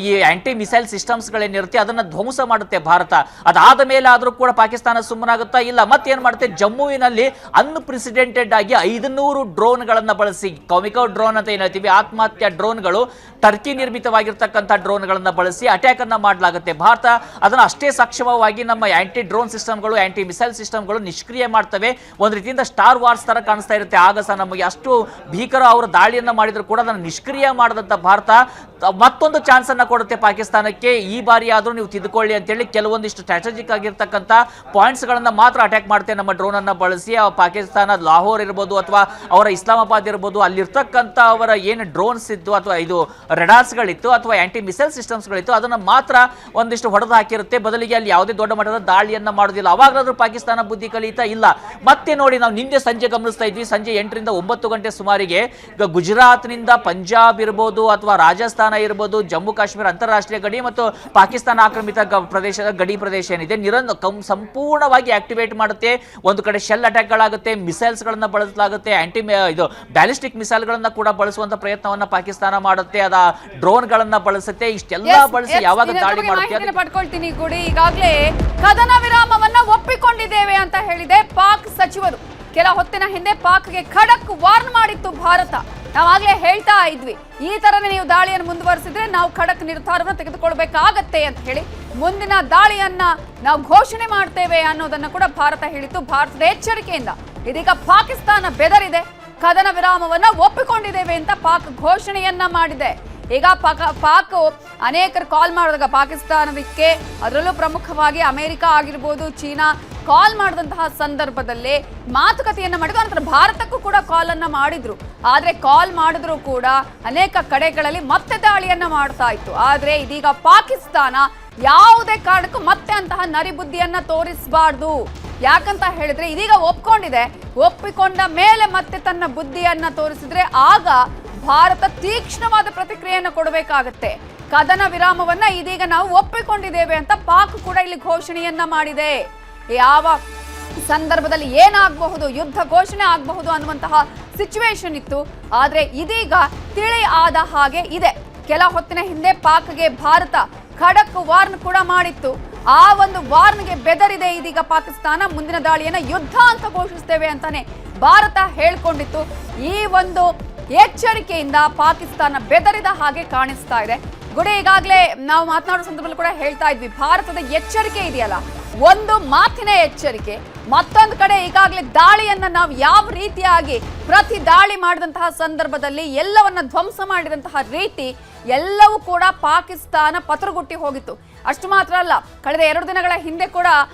ಈ ಆಂಟಿ ಮಿಸೈಲ್ ಸಿಸ್ಟಮ್ಸ್ಗಳೇನಿರುತ್ತೆ ಅದನ್ನ ಧ್ವಂಸ ಮಾಡುತ್ತೆ ಭಾರತ. ಅದಾದ ಮೇಲೆ ಆದ್ರೂ ಕೂಡ ಪಾಕಿಸ್ತಾನ ಸುಮ್ಮನಾಗುತ್ತಾ ಇಲ್ಲ. ಮತ್ತೇನ್ ಮಾಡುತ್ತೆ, ಜಮ್ಮುವಿನಲ್ಲಿ ಅನ್ಪ್ರೆಸಿಡೆಂಟೆಡ್ ಆಗಿ 500 ಡ್ರೋನ್ಗಳನ್ನ ಬಳಸಿ, ಕಾಮಿಕೋ ಡ್ರೋನ್ ಅಂತ ಏನ್ ಹೇಳ್ತೀವಿ, ಆತ್ಮಹತ್ಯಾ ಡ್ರೋನ್ಗಳು, ಟರ್ಕಿ ನಿರ್ಮಿತವಾಗಿರ್ತಕ್ಕಂಥ ಡ್ರೋನ್ಗಳನ್ನ ಬಳಸಿ ಅಟ್ಯಾಕ್ ಅನ್ನ ಮಾಡಲಾಗುತ್ತೆ. ಭಾರತ ಅದನ್ನ ಅಷ್ಟೇ ಸಕ್ಷಮವಾಗಿ ನಮ್ಮ ಆಂಟಿ ಡ್ರೋನ್ ಸಿಸ್ಟಮ್ಗಳು, ಆಂಟಿ ಮಿಸೈಲ್ ಸಿಸ್ಟಮ್ಗಳು ನಿಷ್ಕ್ರಿಯ ಮಾಡ್ತವೆ. ಒಂದ್ ರೀತಿಯಿಂದ ಸ್ಟಾರ್ ವಾರ್ಸ್ ತರ ಕಾಣಿಸ್ತಾ ಇರುತ್ತೆ. ಆಗ ಸಹ ನಮಗೆ ಅಷ್ಟು ಭೀಕರ ಅವರು ದಾಳಿಯನ್ನ ಮಾಡಿದ್ರು ಕೂಡ ಅದನ್ನು ನಿಷ್ಕ್ರಿಯ ಮಾಡದಂತ ಭಾರತ ಮತ್ತೊಂದು ಚಾನ್ಸ್ ಅನ್ನ ಕೊಡುತ್ತೆ ಪಾಕಿಸ್ತಾನಕ್ಕೆ. ಈ ಬಾರಿ ಆದ್ರೂ ನೀವು ತಿದ್ದುಕೊಳ್ಳಿ ಅಂತೇಳಿ ಕೆಲವೊಂದಿಷ್ಟು ಸ್ಟ್ರಾಟಜಿಕ್ ಆಗಿರ್ತಕ್ಕಂಥ ಪಾಯಿಂಟ್ಸ್ ಗಳನ್ನ ಮಾತ್ರ ಅಟ್ಯಾಕ್ ಮಾಡುತ್ತೆ ನಮ್ಮ ಡ್ರೋನ್ ಅನ್ನ ಬಳಸಿ. ಪಾಕಿಸ್ತಾನ ಲಾಹೋರ್ ಇರ್ಬೋದು ಅಥವಾ ಅವರ ಇಸ್ಲಾಮಾಬಾದ್ ಇರ್ಬೋದು, ಅಲ್ಲಿರ್ತಕ್ಕಂಥ ಅವರ ಏನು ಡ್ರೋನ್ಸ್ ಇದ್ದು ಅಥವಾ ಇದು ರೆಡಾರ್ಸ್ಗಳಿತ್ತು ಅಥವಾ ಆಂಟಿ ಮಿಸೈಲ್ ಸಿಸ್ಟಮ್ಸ್ಗಳಿತ್ತು, ಅದನ್ನ ಮಾತ್ರ ಒಂದಿಷ್ಟು ಹೊಡೆದು ಹಾಕಿರುತ್ತೆ. ಬದಲಿಗೆ ಅಲ್ಲಿ ಯಾವುದೇ ದೊಡ್ಡ ಮಟ್ಟದ ದಾಳಿಯನ್ನ ಮಾಡೋದಿಲ್ಲ. ಅವಾಗಲಾದ್ರೂ ಪಾಕಿಸ್ತಾನ ಬುದ್ಧಿ ಕಲಿತಾ ಇಲ್ಲ. ಮತ್ತೆ ನೋಡಿ, ನಾವು ನಿನ್ನೆ ಸಂಜೆ ಗಮನಿಸ್ತಾ ಇದ್ವಿ, ಸಂಜೆ 8 ರಿಂದ 9 ಗಂಟೆ ಸುಮಾರಿಗೆ ಗುಜರಾತ್ನಿಂದ ಪಂಜಾಬ್ ಇರ್ಬೋದು ಅಥವಾ ರಾಜಸ್ಥಾನ ಇರ್ಬೋದು, ಜಮ್ಮು ಕಾಶ್ಮೀರ ಅಂತಾರಾಷ್ಟ್ರೀಯ ಗಡಿ ಮತ್ತು ಪಾಕಿಸ್ತಾನ ಆಕ್ರಮಿತ ಪ್ರದೇಶದ ಗಡಿ ಪ್ರದೇಶ ಏನಿದೆ ಸಂಪೂರ್ಣವಾಗಿ ಆಕ್ಟಿವೇಟ್ ಮಾಡುತ್ತೆ. ಒಂದು ಕಡೆ ಶೆಲ್ ಅಟ್ಯಾಕ್ ಗಳಾಗುತ್ತೆ, ಮಿಸೈಲ್ಸ್ ಗಳನ್ನ ಬಳಸಲಾಗುತ್ತೆ, ಇದು ಬ್ಯಾಲಿಸ್ಟಿಕ್ ಮಿಸೈಲ್ ಗಳನ್ನ ಕೂಡ ಬಳಸುವಂತ ಪ್ರಯತ್ನವನ್ನ ಪಾಕಿಸ್ತಾನ ಮಾಡುತ್ತೆ. ಅದ ಡ್ರೋನ್ ಗಳನ್ನ ಬಳಸುತ್ತೆ. ಇಷ್ಟೆಲ್ಲ ಬಳಸಿ ಯಾವಾಗ ದಾಳಿ ಮಾಡುತ್ತೆ ಪಡ್ಕೊಳ್ತೀನಿ ಗುಡಿ. ಈಗಾಗಲೇ ಕದನ ವಿರಾಮವನ್ನ ಒಪ್ಪಿಕೊಂಡಿದ್ದೇವೆ ಅಂತ ಹೇಳಿದೆ ಪಾಕ್ ಸಚಿವರು. ಕೆಲ ಹೊತ್ತಿನ ಹಿಂದೆ ಪಾಕ್ಗೆ ಖಡಕ್ ವಾರ್ನ್ ಮಾಡಿತ್ತು ಭಾರತ. ನಾವಾಗಲೇ ಹೇಳ್ತಾ ಇದ್ವಿ, ಈ ತರನೇ ನೀವು ದಾಳಿಯನ್ನು ಮುಂದುವರಿಸಿದ್ರೆ ನಾವು ಖಡಕ್ ನಿರ್ಧಾರವನ್ನು ತೆಗೆದುಕೊಳ್ಬೇಕಾಗತ್ತೆ ಅಂತ ಹೇಳಿ. ಮುಂದಿನ ದಾಳಿಯನ್ನ ನಾವು ಘೋಷಣೆ ಮಾಡ್ತೇವೆ ಅನ್ನೋದನ್ನ ಕೂಡ ಭಾರತ ಹೇಳಿತ್ತು. ಭಾರತದ ಎಚ್ಚರಿಕೆಯಿಂದ ಇದೀಗ ಪಾಕಿಸ್ತಾನ ಬೆದರಿದೆ. ಕದನ ವಿರಾಮವನ್ನ ಒಪ್ಪಿಕೊಂಡಿದ್ದೇವೆ ಅಂತ ಪಾಕ್ ಘೋಷಣೆಯನ್ನ ಮಾಡಿದೆ. ಈಗ ಪಾಕ್ ಅನೇಕರು ಕಾಲ್ ಮಾಡಿದಾಗ ಪಾಕಿಸ್ತಾನಕ್ಕೆ, ಅದರಲ್ಲೂ ಪ್ರಮುಖವಾಗಿ ಅಮೆರಿಕ ಆಗಿರ್ಬೋದು, ಚೀನಾ ಕಾಲ್ ಮಾಡಿದಂತಹ ಸಂದರ್ಭದಲ್ಲಿ ಮಾತುಕತೆಯನ್ನ ಮಾಡಿದ್ರು. ನಂತರ ಭಾರತಕ್ಕೂ ಕೂಡ ಕಾಲ್ ಅನ್ನ ಮಾಡಿದ್ರು. ಆದ್ರೆ ಕಾಲ್ ಮಾಡಿದ್ರು ಕೂಡ ಅನೇಕ ಕಡೆಗಳಲ್ಲಿ ಮತ್ತೆ ದಾಳಿಯನ್ನ ಮಾಡ್ತಾ ಇತ್ತು. ಆದ್ರೆ ಇದೀಗ ಪಾಕಿಸ್ತಾನ ಯಾವುದೇ ಕಾರಣಕ್ಕೂ ಮತ್ತೆ ಅಂತಹ ನರಿಬುದ್ಧಿಯನ್ನ ತೋರಿಸಬಾರ್ದು. ಯಾಕಂತ ಹೇಳಿದ್ರೆ ಇದೀಗ ಒಪ್ಪಿಕೊಂಡ ಮೇಲೆ ಮತ್ತೆ ತನ್ನ ಬುದ್ಧಿಯನ್ನ ತೋರಿಸಿದ್ರೆ ಆಗ ಭಾರತ ತೀಕ್ಷ್ಣವಾದ ಪ್ರತಿಕ್ರಿಯೆಯನ್ನು ಕೊಡಬೇಕಾಗತ್ತೆ. ಕದನ ವಿರಾಮವನ್ನ ಇದೀಗ ನಾವು ಒಪ್ಪಿಕೊಂಡಿದ್ದೇವೆ ಅಂತ ಪಾಕ್ ಕೂಡ ಇಲ್ಲಿ ಘೋಷಣೆಯನ್ನ ಮಾಡಿದೆ. ಯಾವ ಸಂದರ್ಭದಲ್ಲಿ ಏನಾಗಬಹುದು, ಯುದ್ಧ ಘೋಷಣೆ ಆಗಬಹುದು ಅನ್ನುವಂತಹ ಸಿಚುವೇಶನ್ ಇತ್ತು. ಆದ್ರೆ ಇದೀಗ ತಿಳಿ ಆದ ಹಾಗೆ ಇದೆ. ಕೆಲ ಹೊತ್ತಿನ ಹಿಂದೆ ಪಾಕ್ಗೆ ಭಾರತ ಖಡಕ್ ವಾರ್ನ್ ಕೂಡ ಮಾಡಿತ್ತು. ಆ ಒಂದು ವಾರ್ನ್ಗೆ ಬೆದರಿದೆ ಇದೀಗ ಪಾಕಿಸ್ತಾನ. ಮುಂದಿನ ದಾಳಿಯನ್ನ ಯುದ್ಧ ಅಂತ ಘೋಷಿಸ್ತೇವೆ ಅಂತಾನೆ ಭಾರತ ಹೇಳ್ಕೊಂಡಿತ್ತು. ಈ ಒಂದು ಎಚ್ಚರಿಕೆಯಿಂದ ಪಾಕಿಸ್ತಾನ ಬೆದರಿದ ಹಾಗೆ ಕಾಣಿಸ್ತಾ ಇದೆ. ಗುಡಿ, ಈಗಾಗಲೇ ನಾವು ಮಾತನಾಡೋ ಸಂದರ್ಭದಲ್ಲಿ ಕೂಡ ಹೇಳ್ತಾ ಇದ್ವಿ, ಭಾರತದ ಎಚ್ಚರಿಕೆ ಇದೆಯಲ್ಲ, ಒಂದು ಮಾತಿನ ಎಚ್ಚರಿಕೆ, ಮತ್ತೊಂದು ಕಡೆ ಈಗಾಗಲೇ ದಾಳಿಯನ್ನ ನಾವು ಯಾವ ರೀತಿಯಾಗಿ ಪ್ರತಿ ದಾಳಿ ಮಾಡಿದಂತಹ ಸಂದರ್ಭದಲ್ಲಿ ಎಲ್ಲವನ್ನ ಧ್ವಂಸ ಮಾಡಿದಂತಹ ರೀತಿ ಎಲ್ಲವೂ ಕೂಡ ಪಾಕಿಸ್ತಾನ ಪತ್ರಗುಟ್ಟಿ ಹೋಗಿತ್ತು. ಅಷ್ಟು ಮಾತ್ರ ಅಲ್ಲ, ಕಳೆದ 2 ದಿನಗಳ ಹಿಂದೆ ಕೂಡ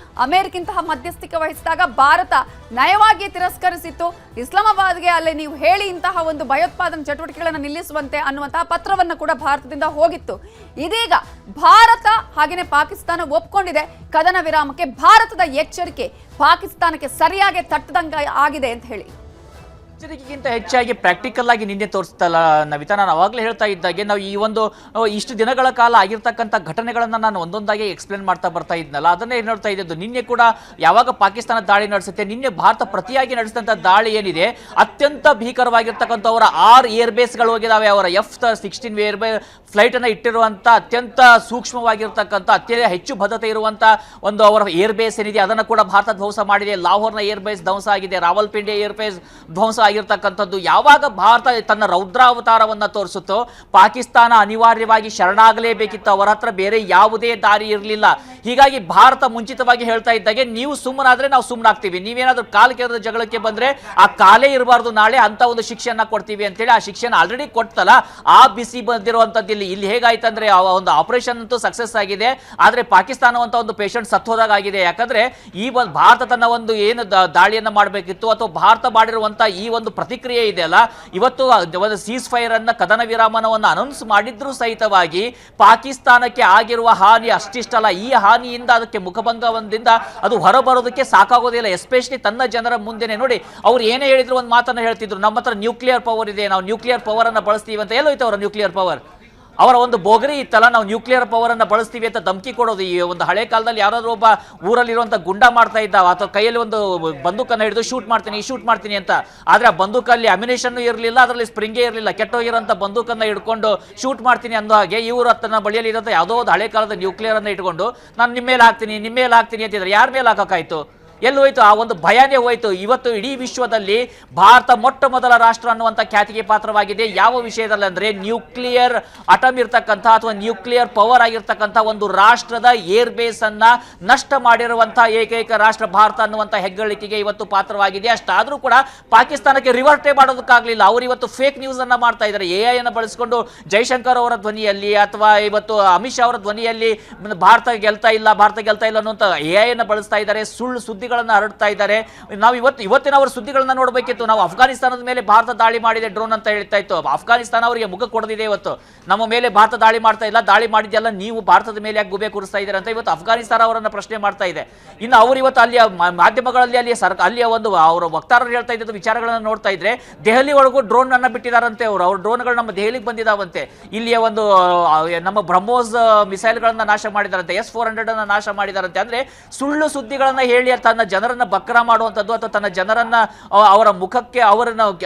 ಅಮೆರಿಕಿಂತಹ ಮಧ್ಯಸ್ಥಿಕೆ ವಹಿಸಿದಾಗ ಭಾರತ ನಯವಾಗಿ ತಿರಸ್ಕರಿಸಿತ್ತು. ಇಸ್ಲಾಮಾಬಾದ್ಗೆ ಅಲ್ಲಿ ನೀವು ಹೇಳಿ ಇಂತಹ ಒಂದು ಭಯೋತ್ಪಾದನಾ ಚಟುವಟಿಕೆಗಳನ್ನು ನಿಲ್ಲಿಸುವಂತೆ ಅನ್ನುವಂತಹ ಪತ್ರವನ್ನು ಕೂಡ ಭಾರತದಿಂದ ಹೋಗಿತ್ತು. ಇದೀಗ ಭಾರತ ಹಾಗೆಯೇ ಪಾಕಿಸ್ತಾನ ಒಪ್ಕೊಂಡಿದೆ. ಕದನ ವಿರಾಮಕ್ಕೆ ಭಾರತದ ಎಚ್ಚರಿಕೆ ಪಾಕಿಸ್ತಾನಕ್ಕೆ ಸರಿಯಾಗಿ ತಟ್ಟದಂಗ ಆಗಿದೆ ಅಂತ ಹೇಳಿ. ಎಚ್ಚರಿಕೆಗಿಂತ ಹೆಚ್ಚಾಗಿ ಪ್ರಾಕ್ಟಿಕಲ್ ಆಗಿ ನಿನ್ನೆ ತೋರಿಸ್ತಲ್ಲ ನವಿತಾ. ನಾನು ಅವಾಗಲೇ ಹೇಳ್ತಾ ಇದ್ದಾಗೆ ನಾವು ಈ ಒಂದು ಇಷ್ಟು ದಿನಗಳ ಕಾಲ ಆಗಿರ್ತಕ್ಕಂಥ ಘಟನೆಗಳನ್ನು ನಾನು ಒಂದೊಂದಾಗಿ ಎಕ್ಸ್ಪ್ಲೇನ್ ಮಾಡ್ತಾ ಬರ್ತಾ ಇದ್ನಲ್ಲ, ಅದನ್ನೇ ನೋಡ್ತಾ ಇದ್ದು. ನಿನ್ನೆ ಕೂಡ ಯಾವಾಗ ಪಾಕಿಸ್ತಾನ ದಾಳಿ ನಡೆಸುತ್ತೆ, ನಿನ್ನೆ ಭಾರತ ಪ್ರತಿಯಾಗಿ ನಡೆಸಿದಂಥ ದಾಳಿ ಏನಿದೆ ಅತ್ಯಂತ ಭೀಕರವಾಗಿರ್ತಕ್ಕಂಥ ಅವರ 6 ಏರ್ ಬೇಸ್ಗಳು ಹೋಗಿದ್ದಾವೆ. ಅವರ F-16 ಏರ್ ಬೇ ಫ್ಲೈಟ್ ಅನ್ನು ಇಟ್ಟಿರುವಂಥ ಅತ್ಯಂತ ಸೂಕ್ಷ್ಮವಾಗಿರ್ತಕ್ಕಂಥ ಅತ್ಯಂತ ಹೆಚ್ಚು ಭದ್ರತೆ ಇರುವಂಥ ಒಂದು ಅವರ ಏರ್ ಬೇಸ್ ಏನಿದೆ ಅದನ್ನು ಕೂಡ ಭಾರತ ಧ್ವಂಸ ಮಾಡಿದೆ. ಲಾಹೋರ್ನ ಏರ್ ಬೇಸ್ ಧ್ವಂಸ ಆಗಿದೆ, ರಾವಲ್ಪಿಂಡಿ ಏರ್ ಬೇಸ್ ಧ್ವಂಸ ಆಗಿರ್ತಕ್ಕಂಥದ್ದು. ಯಾವಾಗ ಭಾರತ ತನ್ನ ರೌದ್ರಾವತಾರವನ್ನ ತೋರಿಸುತ್ತೋ ಪಾಕಿಸ್ತಾನ ಅನಿವಾರ್ಯವಾಗಿ ಶರಣಾಗಲೇಬೇಕಿತ್ತು. ಅವರ ಹತ್ರ ಬೇರೆ ಯಾವುದೇ ದಾರಿ ಇರಲಿಲ್ಲ. ಹೀಗಾಗಿ ಭಾರತ ಮುಂಚಿತವಾಗಿ ಹೇಳ್ತಾ ಇದ್ದಾಗೆ, ನೀವು ಸುಮ್ಮನಾದ್ರೆ ನಾವು ಸುಮ್ಮನಾಗ್ತೀವಿ, ನೀವೇನಾದ್ರೂ ಕಾಲು ಕೆರೆದ ಜಗಳಕ್ಕೆ ಬಂದ್ರೆ ಆ ಕಾಲೇ ಇರಬಾರ್ದು, ನಾಳೆ ಅಂತ ಒಂದು ಶಿಕ್ಷೆಯನ್ನ ಕೊಡ್ತೀವಿ ಅಂತೇಳಿ ಆ ಶಿಕ್ಷೆನ ಆಲ್ರೆಡಿ ಕೊಡ್ತಲ್ಲ. ಆ ಬಿಸಿ ಬಂದಿರುವಂತದ್ದು ಇಲ್ಲಿ ಹೇಗಾಯ್ತಂದ್ರೆ ಆ ಒಂದು ಆಪರೇಷನ್ ಅಂತೂ ಸಕ್ಸಸ್ ಆಗಿದೆ, ಆದ್ರೆ ಪಾಕಿಸ್ತಾನ ಅಂತ ಒಂದು ಪೇಷಂಟ್ ಸತ್ತೋದಾಗ ಆಗಿದೆ. ಯಾಕಂದ್ರೆ ಈ ಒಂದು ಭಾರತ ತನ್ನ ಒಂದು ಏನು ದಾಳಿಯನ್ನ ಮಾಡಬೇಕಿತ್ತು ಅಥವಾ ಭಾರತ ಮಾಡಿರುವಂತ ಈ ಒಂದು ಪ್ರತಿಕ್ರಿಯೆ ಇದೆಯಲ್ಲ, ಇವತ್ತು ಒಂದು ಸೀಸ್ ಫೈರ್ ಅನ್ನ, ಕದನ ವಿರಾಮನವನ್ನು ಅನೌನ್ಸ್ ಮಾಡಿದ್ರು ಸಹಿತವಾಗಿ ಪಾಕಿಸ್ತಾನಕ್ಕೆ ಆಗಿರುವ ಹಾನಿ ಅಷ್ಟಿಷ್ಟಲ್ಲ. ಈ ಹಾನಿಯಿಂದ ಅದಕ್ಕೆ ಮುಖಭಂಗದಿಂದ ಅದು ಹೊರಬರೋದಕ್ಕೆ ಸಾಕಾಗೋದಿಲ್ಲ. ಎಸ್ಪೆಷಲಿ ತನ್ನ ಜನರ ಮುಂದೆನೆ ನೋಡಿ, ಅವ್ರು ಏನೇ ಹೇಳಿದ್ರು ಒಂದು ಮಾತನ್ನ ಹೇಳ್ತಿದ್ರು, ನಮ್ಮ ಹತ್ರ ನ್ಯೂಕ್ಲಿಯರ್ ಪವರ್ ಇದೆ, ನಾವು ನ್ಯೂಕ್ಲಿಯರ್ ಪವರ್ ಅನ್ನ ಬಳಸ್ತೀವಿ ಅಂತ. ಎಲ್ಲೋಯ್ತು ಅವರ ನ್ಯೂಕ್ಲಿಯರ್ ಪವರ್? ಅವರ ಒಂದು ಬೋಗರಿ ಇತ್ತಲ್ಲ, ನಾವು ನ್ಯೂಕ್ಲಿಯರ್ ಪವರ್ ಅನ್ನ ಬಳಸ್ತೀವಿ ಅಂತ ಧಮಕಿ ಕೊಡೋದು. ಈ ಒಂದು ಹಳೆ ಕಾಲದಲ್ಲಿ ಯಾರಾದ್ರೂ ಒಬ್ಬ ಊರಲ್ಲಿರುವಂತ ಗುಂಡ ಮಾಡ್ತಾ ಇದ್ದ ಅಥವಾ ಕೈಯಲ್ಲಿ ಒಂದು ಬಂದೂಕನ್ನ ಹಿಡಿದು ಶೂಟ್ ಮಾಡ್ತೀನಿ ಅಂತ, ಆದ್ರೆ ಆ ಬಂದೂಕಲ್ಲಿ ಅಮ್ಯುನೇಷನ್ ಇರಲಿಲ್ಲ, ಅದರಲ್ಲಿ ಸ್ಪ್ರಿಂಗೇ ಇರಲಿಲ್ಲ, ಕೆಟ್ಟೋಗಿರೋಂಥ ಬಂದೂಕನ್ನ ಹಿಡ್ಕೊಂಡು ಶೂಟ್ ಮಾಡ್ತೀನಿ ಅನ್ನೋ ಹಾಗೆ ಇವರು ತನ್ನ ಬಳಿಯಲ್ಲಿ ಇರೋಂಥ ಯಾವುದೋ ಒಂದು ಹಳೆ ಕಾಲದ ನ್ಯೂಕ್ಲಿಯರ್ ಅನ್ನ ಇಟ್ಕೊಂಡು ನಾನು ನಿಮ್ಮ ಮೇಲೆ ಹಾಕ್ತೀನಿ ಅಂತಿದ್ರೆ ಯಾರ ಮೇಲೆ ಹಾಕಾಯ್ತು? ಎಲ್ಲಿ ಹೋಯ್ತು? ಆ ಒಂದು ಭಯನೇ ಹೋಯ್ತು. ಇವತ್ತು ಇಡೀ ವಿಶ್ವದಲ್ಲಿ ಭಾರತ ಮೊಟ್ಟ ಮೊದಲ ರಾಷ್ಟ್ರ ಅನ್ನುವಂಥ ಖ್ಯಾತಿಗೆ ಪಾತ್ರವಾಗಿದೆ. ಯಾವ ವಿಷಯದಲ್ಲಿ ಅಂದ್ರೆ ನ್ಯೂಕ್ಲಿಯರ್ ಅಟಮ್ ಇರ್ತಕ್ಕಂಥ ಅಥವಾ ನ್ಯೂಕ್ಲಿಯರ್ ಪವರ್ ಆಗಿರ್ತಕ್ಕಂಥ ಒಂದು ರಾಷ್ಟ್ರದ ಏರ್ ಬೇಸ್ ಅನ್ನ ನಷ್ಟ ಮಾಡಿರುವಂಥ ಏಕೈಕ ರಾಷ್ಟ್ರ ಭಾರತ ಅನ್ನುವಂಥ ಹೆಗ್ಗಳಿಕೆಗೆ ಇವತ್ತು ಪಾತ್ರವಾಗಿದೆ. ಅಷ್ಟಾದ್ರೂ ಕೂಡ ಪಾಕಿಸ್ತಾನಕ್ಕೆ ರಿವರ್ಟೇ ಮಾಡೋದಕ್ಕಾಗಲಿಲ್ಲ. ಅವರು ಇವತ್ತು ಫೇಕ್ ನ್ಯೂಸ್ ಅನ್ನ ಮಾಡ್ತಾ ಇದ್ದಾರೆ. AI ಅನ್ನು ಬಳಸಿಕೊಂಡು ಜೈಶಂಕರ್ ಅವರ ಧ್ವನಿಯಲ್ಲಿ ಅಥವಾ ಇವತ್ತು ಅಮಿತ್ ಶಾ ಅವರ ಧ್ವನಿಯಲ್ಲಿ ಭಾರತ ಗೆಲ್ತಾ ಇಲ್ಲ ಅನ್ನುವಂಥ AI ಅನ್ನು ಬಳಸ್ತಾ ಇದ್ದಾರೆ, ಸುಳ್ಳು ಸುದ್ದಿ ಹರಡ್ತಾ ಇದ್ದಾರೆ. ನಾವು ಇವತ್ತಿನ ಅವರ ಸುದ್ದಿಗಳನ್ನ ನೋಡಬೇಕಿತ್ತು. ನಾವು ಅಫ್ಘಾನಿಸ್ತಾನದ ಮೇಲೆ ಭಾರತ ದಾಳಿ ಮಾಡಿದೆ ಡ್ರೋನ್ ಅಂತ ಹೇಳ್ತಾ ಇತ್ತು. ಅಫ್ಘಾನಿಸ್ತಾನ ಅವರಿಗೆ ಮುಖ ಕೊಡದಿದೆ. ಇವತ್ತು ನಮ್ಮ ಮೇಲೆ ಭಾರತ ದಾಳಿ ಮಾಡ್ತಾ ಇಲ್ಲ, ದಾಳಿ ಮಾಡಿದ್ಯಲ್ಲ ನೀವು ಭಾರತದ ಮೇಲೆ ಯಾಕೆ ಗುಬೆ ಕೂರಿಸ್ತಾ ಇದ್ದಾರೆ ಅಂತ ಇವತ್ತು ಅಫ್ಘಾನಿಸ್ತಾನ ಅವರನ್ನ ಪ್ರಶ್ನೆ ಮಾಡ್ತಾ ಇದೆ. ಇನ್ನು ಅವರು ಇವತ್ತು ಅಲ್ಲಿಯ ಮಾಧ್ಯಮಗಳಲ್ಲಿ ಅಲ್ಲಿಯ ಒಂದು ಅವರ ವಕ್ತಾರರು ಹೇಳ್ತಾ ಇದ್ದ ವಿಚಾರಗಳನ್ನ ನೋಡ್ತಾ ಇದ್ರೆ ದೆಹಲಿ ಒಳಗೂ ಡ್ರೋನ್ ಅನ್ನ ಬಿಟ್ಟಿದಾರಂತೆ. ಅವ್ರ ಡ್ರೋನ್ಗಳು ನಮ್ಮ ದೆಹಲಿಗೆ ಬಂದಿದಾವಂತೆ. ಇಲ್ಲಿಯ ಒಂದು ನಮ್ಮ ಬ್ರಹ್ಮೋಸ್ ಮಿಸೈಲ್ಗಳನ್ನ ನಾಶ ಮಾಡಿದಾರಂತೆ, S-400 ಅನ್ನ ನಾಶ ಮಾಡಿದಾರಂತೆ. ಅಂದ್ರೆ ಸುಳ್ಳು ಸುದ್ದಿಗಳನ್ನ ಹೇಳಿ ತನ್ನ ಜನರನ್ನ ಬಕ್ರ ಮಾಡುವಂಥದ್ದು ಅಥವಾ ತನ್ನ ಜನರನ್ನ ಅವರ ಮುಖಕ್ಕೆ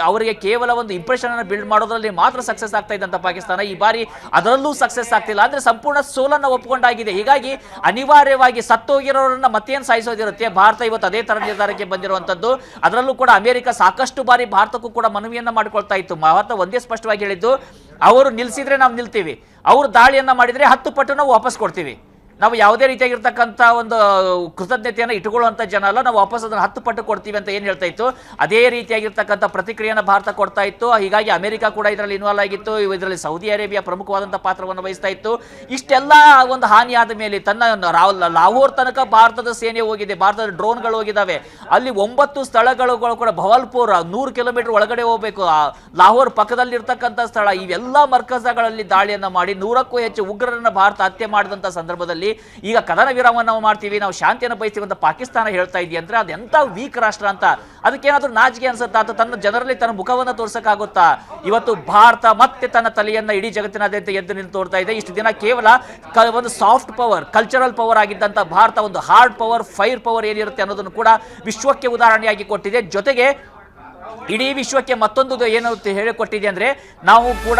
ಅವರಿಗೆ ಕೇವಲ ಒಂದು ಇಂಪ್ರೆಷನ್ ಅನ್ನು ಬಿಲ್ಡ್ ಮಾಡೋದ್ರಲ್ಲಿ ಮಾತ್ರ ಸಕ್ಸಸ್ ಆಗ್ತಾ ಇದ್ದಂತ ಪಾಕಿಸ್ತಾನ ಈ ಬಾರಿ ಅದರಲ್ಲೂ ಸಕ್ಸಸ್ ಆಗ್ತಿಲ್ಲ. ಅಂದ್ರೆ ಸಂಪೂರ್ಣ ಸೋಲನ್ನ ಒಪ್ಪಿಕೊಂಡಾಗಿದೆ. ಹೀಗಾಗಿ ಅನಿವಾರ್ಯವಾಗಿ ಸತ್ತೋಗಿರೋರನ್ನ ಮತ್ತೇನು ಸಾಯಿಸೋದಿರುತ್ತೆ. ಭಾರತ ಇವತ್ತು ಅದೇ ತರ ನಿರ್ಧಾರಕ್ಕೆ ಬಂದಿರುವಂತದ್ದು. ಅದರಲ್ಲೂ ಕೂಡ ಅಮೆರಿಕ ಸಾಕಷ್ಟು ಬಾರಿ ಭಾರತಕ್ಕೂ ಕೂಡ ಮನವಿಯನ್ನ ಮಾಡಿಕೊಳ್ತಾ ಇತ್ತು. ಭಾರತ ಒಂದೇ ಸ್ಪಷ್ಟವಾಗಿ ಹೇಳಿದ್ದು, ಅವರು ನಿಲ್ಸಿದ್ರೆ ನಾವು ನಿಲ್ತೀವಿ, ಅವರು ದಾಳಿಯನ್ನ ಮಾಡಿದ್ರೆ 10 ಪಟ್ಟು ನಾವು ವಾಪಸ್ ಕೊಡ್ತೀವಿ. ನಾವು ಯಾವುದೇ ರೀತಿಯಾಗಿರ್ತಕ್ಕಂಥ ಒಂದು ಕೃತಜ್ಞತೆಯನ್ನು ಇಟ್ಟುಕೊಳ್ಳುವಂಥ ಜನ ಅಲ್ಲ, ನಾವು ವಾಪಸ್ ಅದನ್ನು 10 ಪಟ್ಟು ಕೊಡ್ತೀವಿ ಅಂತ ಏನು ಹೇಳ್ತಾ ಇತ್ತು, ಅದೇ ರೀತಿಯಾಗಿರ್ತಕ್ಕಂಥ ಪ್ರತಿಕ್ರಿಯೆಯನ್ನು ಭಾರತ ಕೊಡ್ತಾ ಇತ್ತು. ಹೀಗಾಗಿ ಅಮೆರಿಕ ಕೂಡ ಇದರಲ್ಲಿ ಇನ್ವಾಲ್ವ್ ಆಗಿತ್ತು, ಇದರಲ್ಲಿ ಸೌದಿ ಅರೇಬಿಯಾ ಪ್ರಮುಖವಾದಂಥ ಪಾತ್ರವನ್ನು ವಹಿಸ್ತಾ ಇತ್ತು. ಇಷ್ಟೆಲ್ಲ ಒಂದು ಹಾನಿ ಆದ ಮೇಲೆ ತನ್ನ ಲಾಹೋರ್ ತನಕ ಭಾರತದ ಸೇನೆ ಹೋಗಿದೆ, ಭಾರತದ ಡ್ರೋನ್ಗಳು ಹೋಗಿದ್ದಾವೆ. ಅಲ್ಲಿ 9 ಸ್ಥಳಗಳು ಕೂಡ, ಭವಲ್ಪುರ್ 100 ಕಿಲೋಮೀಟರ್ ಒಳಗಡೆ ಹೋಗಬೇಕು, ಲಾಹೋರ್ ಪಕ್ಕದಲ್ಲಿರ್ತಕ್ಕಂಥ ಸ್ಥಳ, ಇವೆಲ್ಲ ಮರ್ಕಜಗಳಲ್ಲಿ ದಾಳಿಯನ್ನು ಮಾಡಿ 100ಕ್ಕೂ ಹೆಚ್ಚು ಉಗ್ರರನ್ನು ಭಾರತ ಹತ್ಯೆ ಮಾಡಿದಂಥ ಸಂದರ್ಭದಲ್ಲಿ ಈಗ ಕದನ ವಿರಾಮವನ್ನು ನಾವು ಮಾಡ್ತೀವಿ, ನಾವು ಶಾಂತಿಯನ್ನು ಬಯಸ್ತೀವಿ ಅಂತ ಪಾಕಿಸ್ತಾನ ಹೇಳ್ತಾ ಇದೆಯಾ ಅಂದ್ರೆ ಅದೆಂತ ವೀಕ್ ರಾಷ್ಟ್ರ ಅಂತ. ಅದಕ್ಕೇನಾದ್ರೂ ನಾಚಿಕೆ ಅನ್ಸುತ್ತಾ ಅಥವಾ ತನ್ನ ಜನರಲ್ಲಿ ತನ್ನ ಮುಖವನ್ನು ತೋರ್ಸಕ್ಕಾಗುತ್ತಾ? ಇವತ್ತು ಭಾರತ ಮತ್ತೆ ತನ್ನ ತಲೆಯನ್ನ ಇಡೀ ಜಗತ್ತಿನಾದ್ಯಂತ ಎದ್ದು ನಿಂತು ತೋರ್ತಾ ಇದೆ. ಇಷ್ಟು ದಿನ ಕೇವಲ ಒಂದು ಸಾಫ್ಟ್ ಪವರ್, ಕಲ್ಚರಲ್ ಪವರ್ ಆಗಿದ್ದಂತ ಭಾರತ ಒಂದು ಹಾರ್ಡ್ ಪವರ್, ಫೈರ್ ಪವರ್ ಏನಿರುತ್ತೆ ಅನ್ನೋದನ್ನು ಕೂಡ ವಿಶ್ವಕ್ಕೆ ಉದಾಹರಣೆಯಾಗಿ ಕೊಟ್ಟಿದೆ. ಜೊತೆಗೆ ಇಡೀ ವಿಶ್ವಕ್ಕೆ ಮತ್ತೊಂದು ಏನು ಹೇಳಿಕೊಟ್ಟಿದೆ ಅಂದ್ರೆ ನಾವು ಕೂಡ.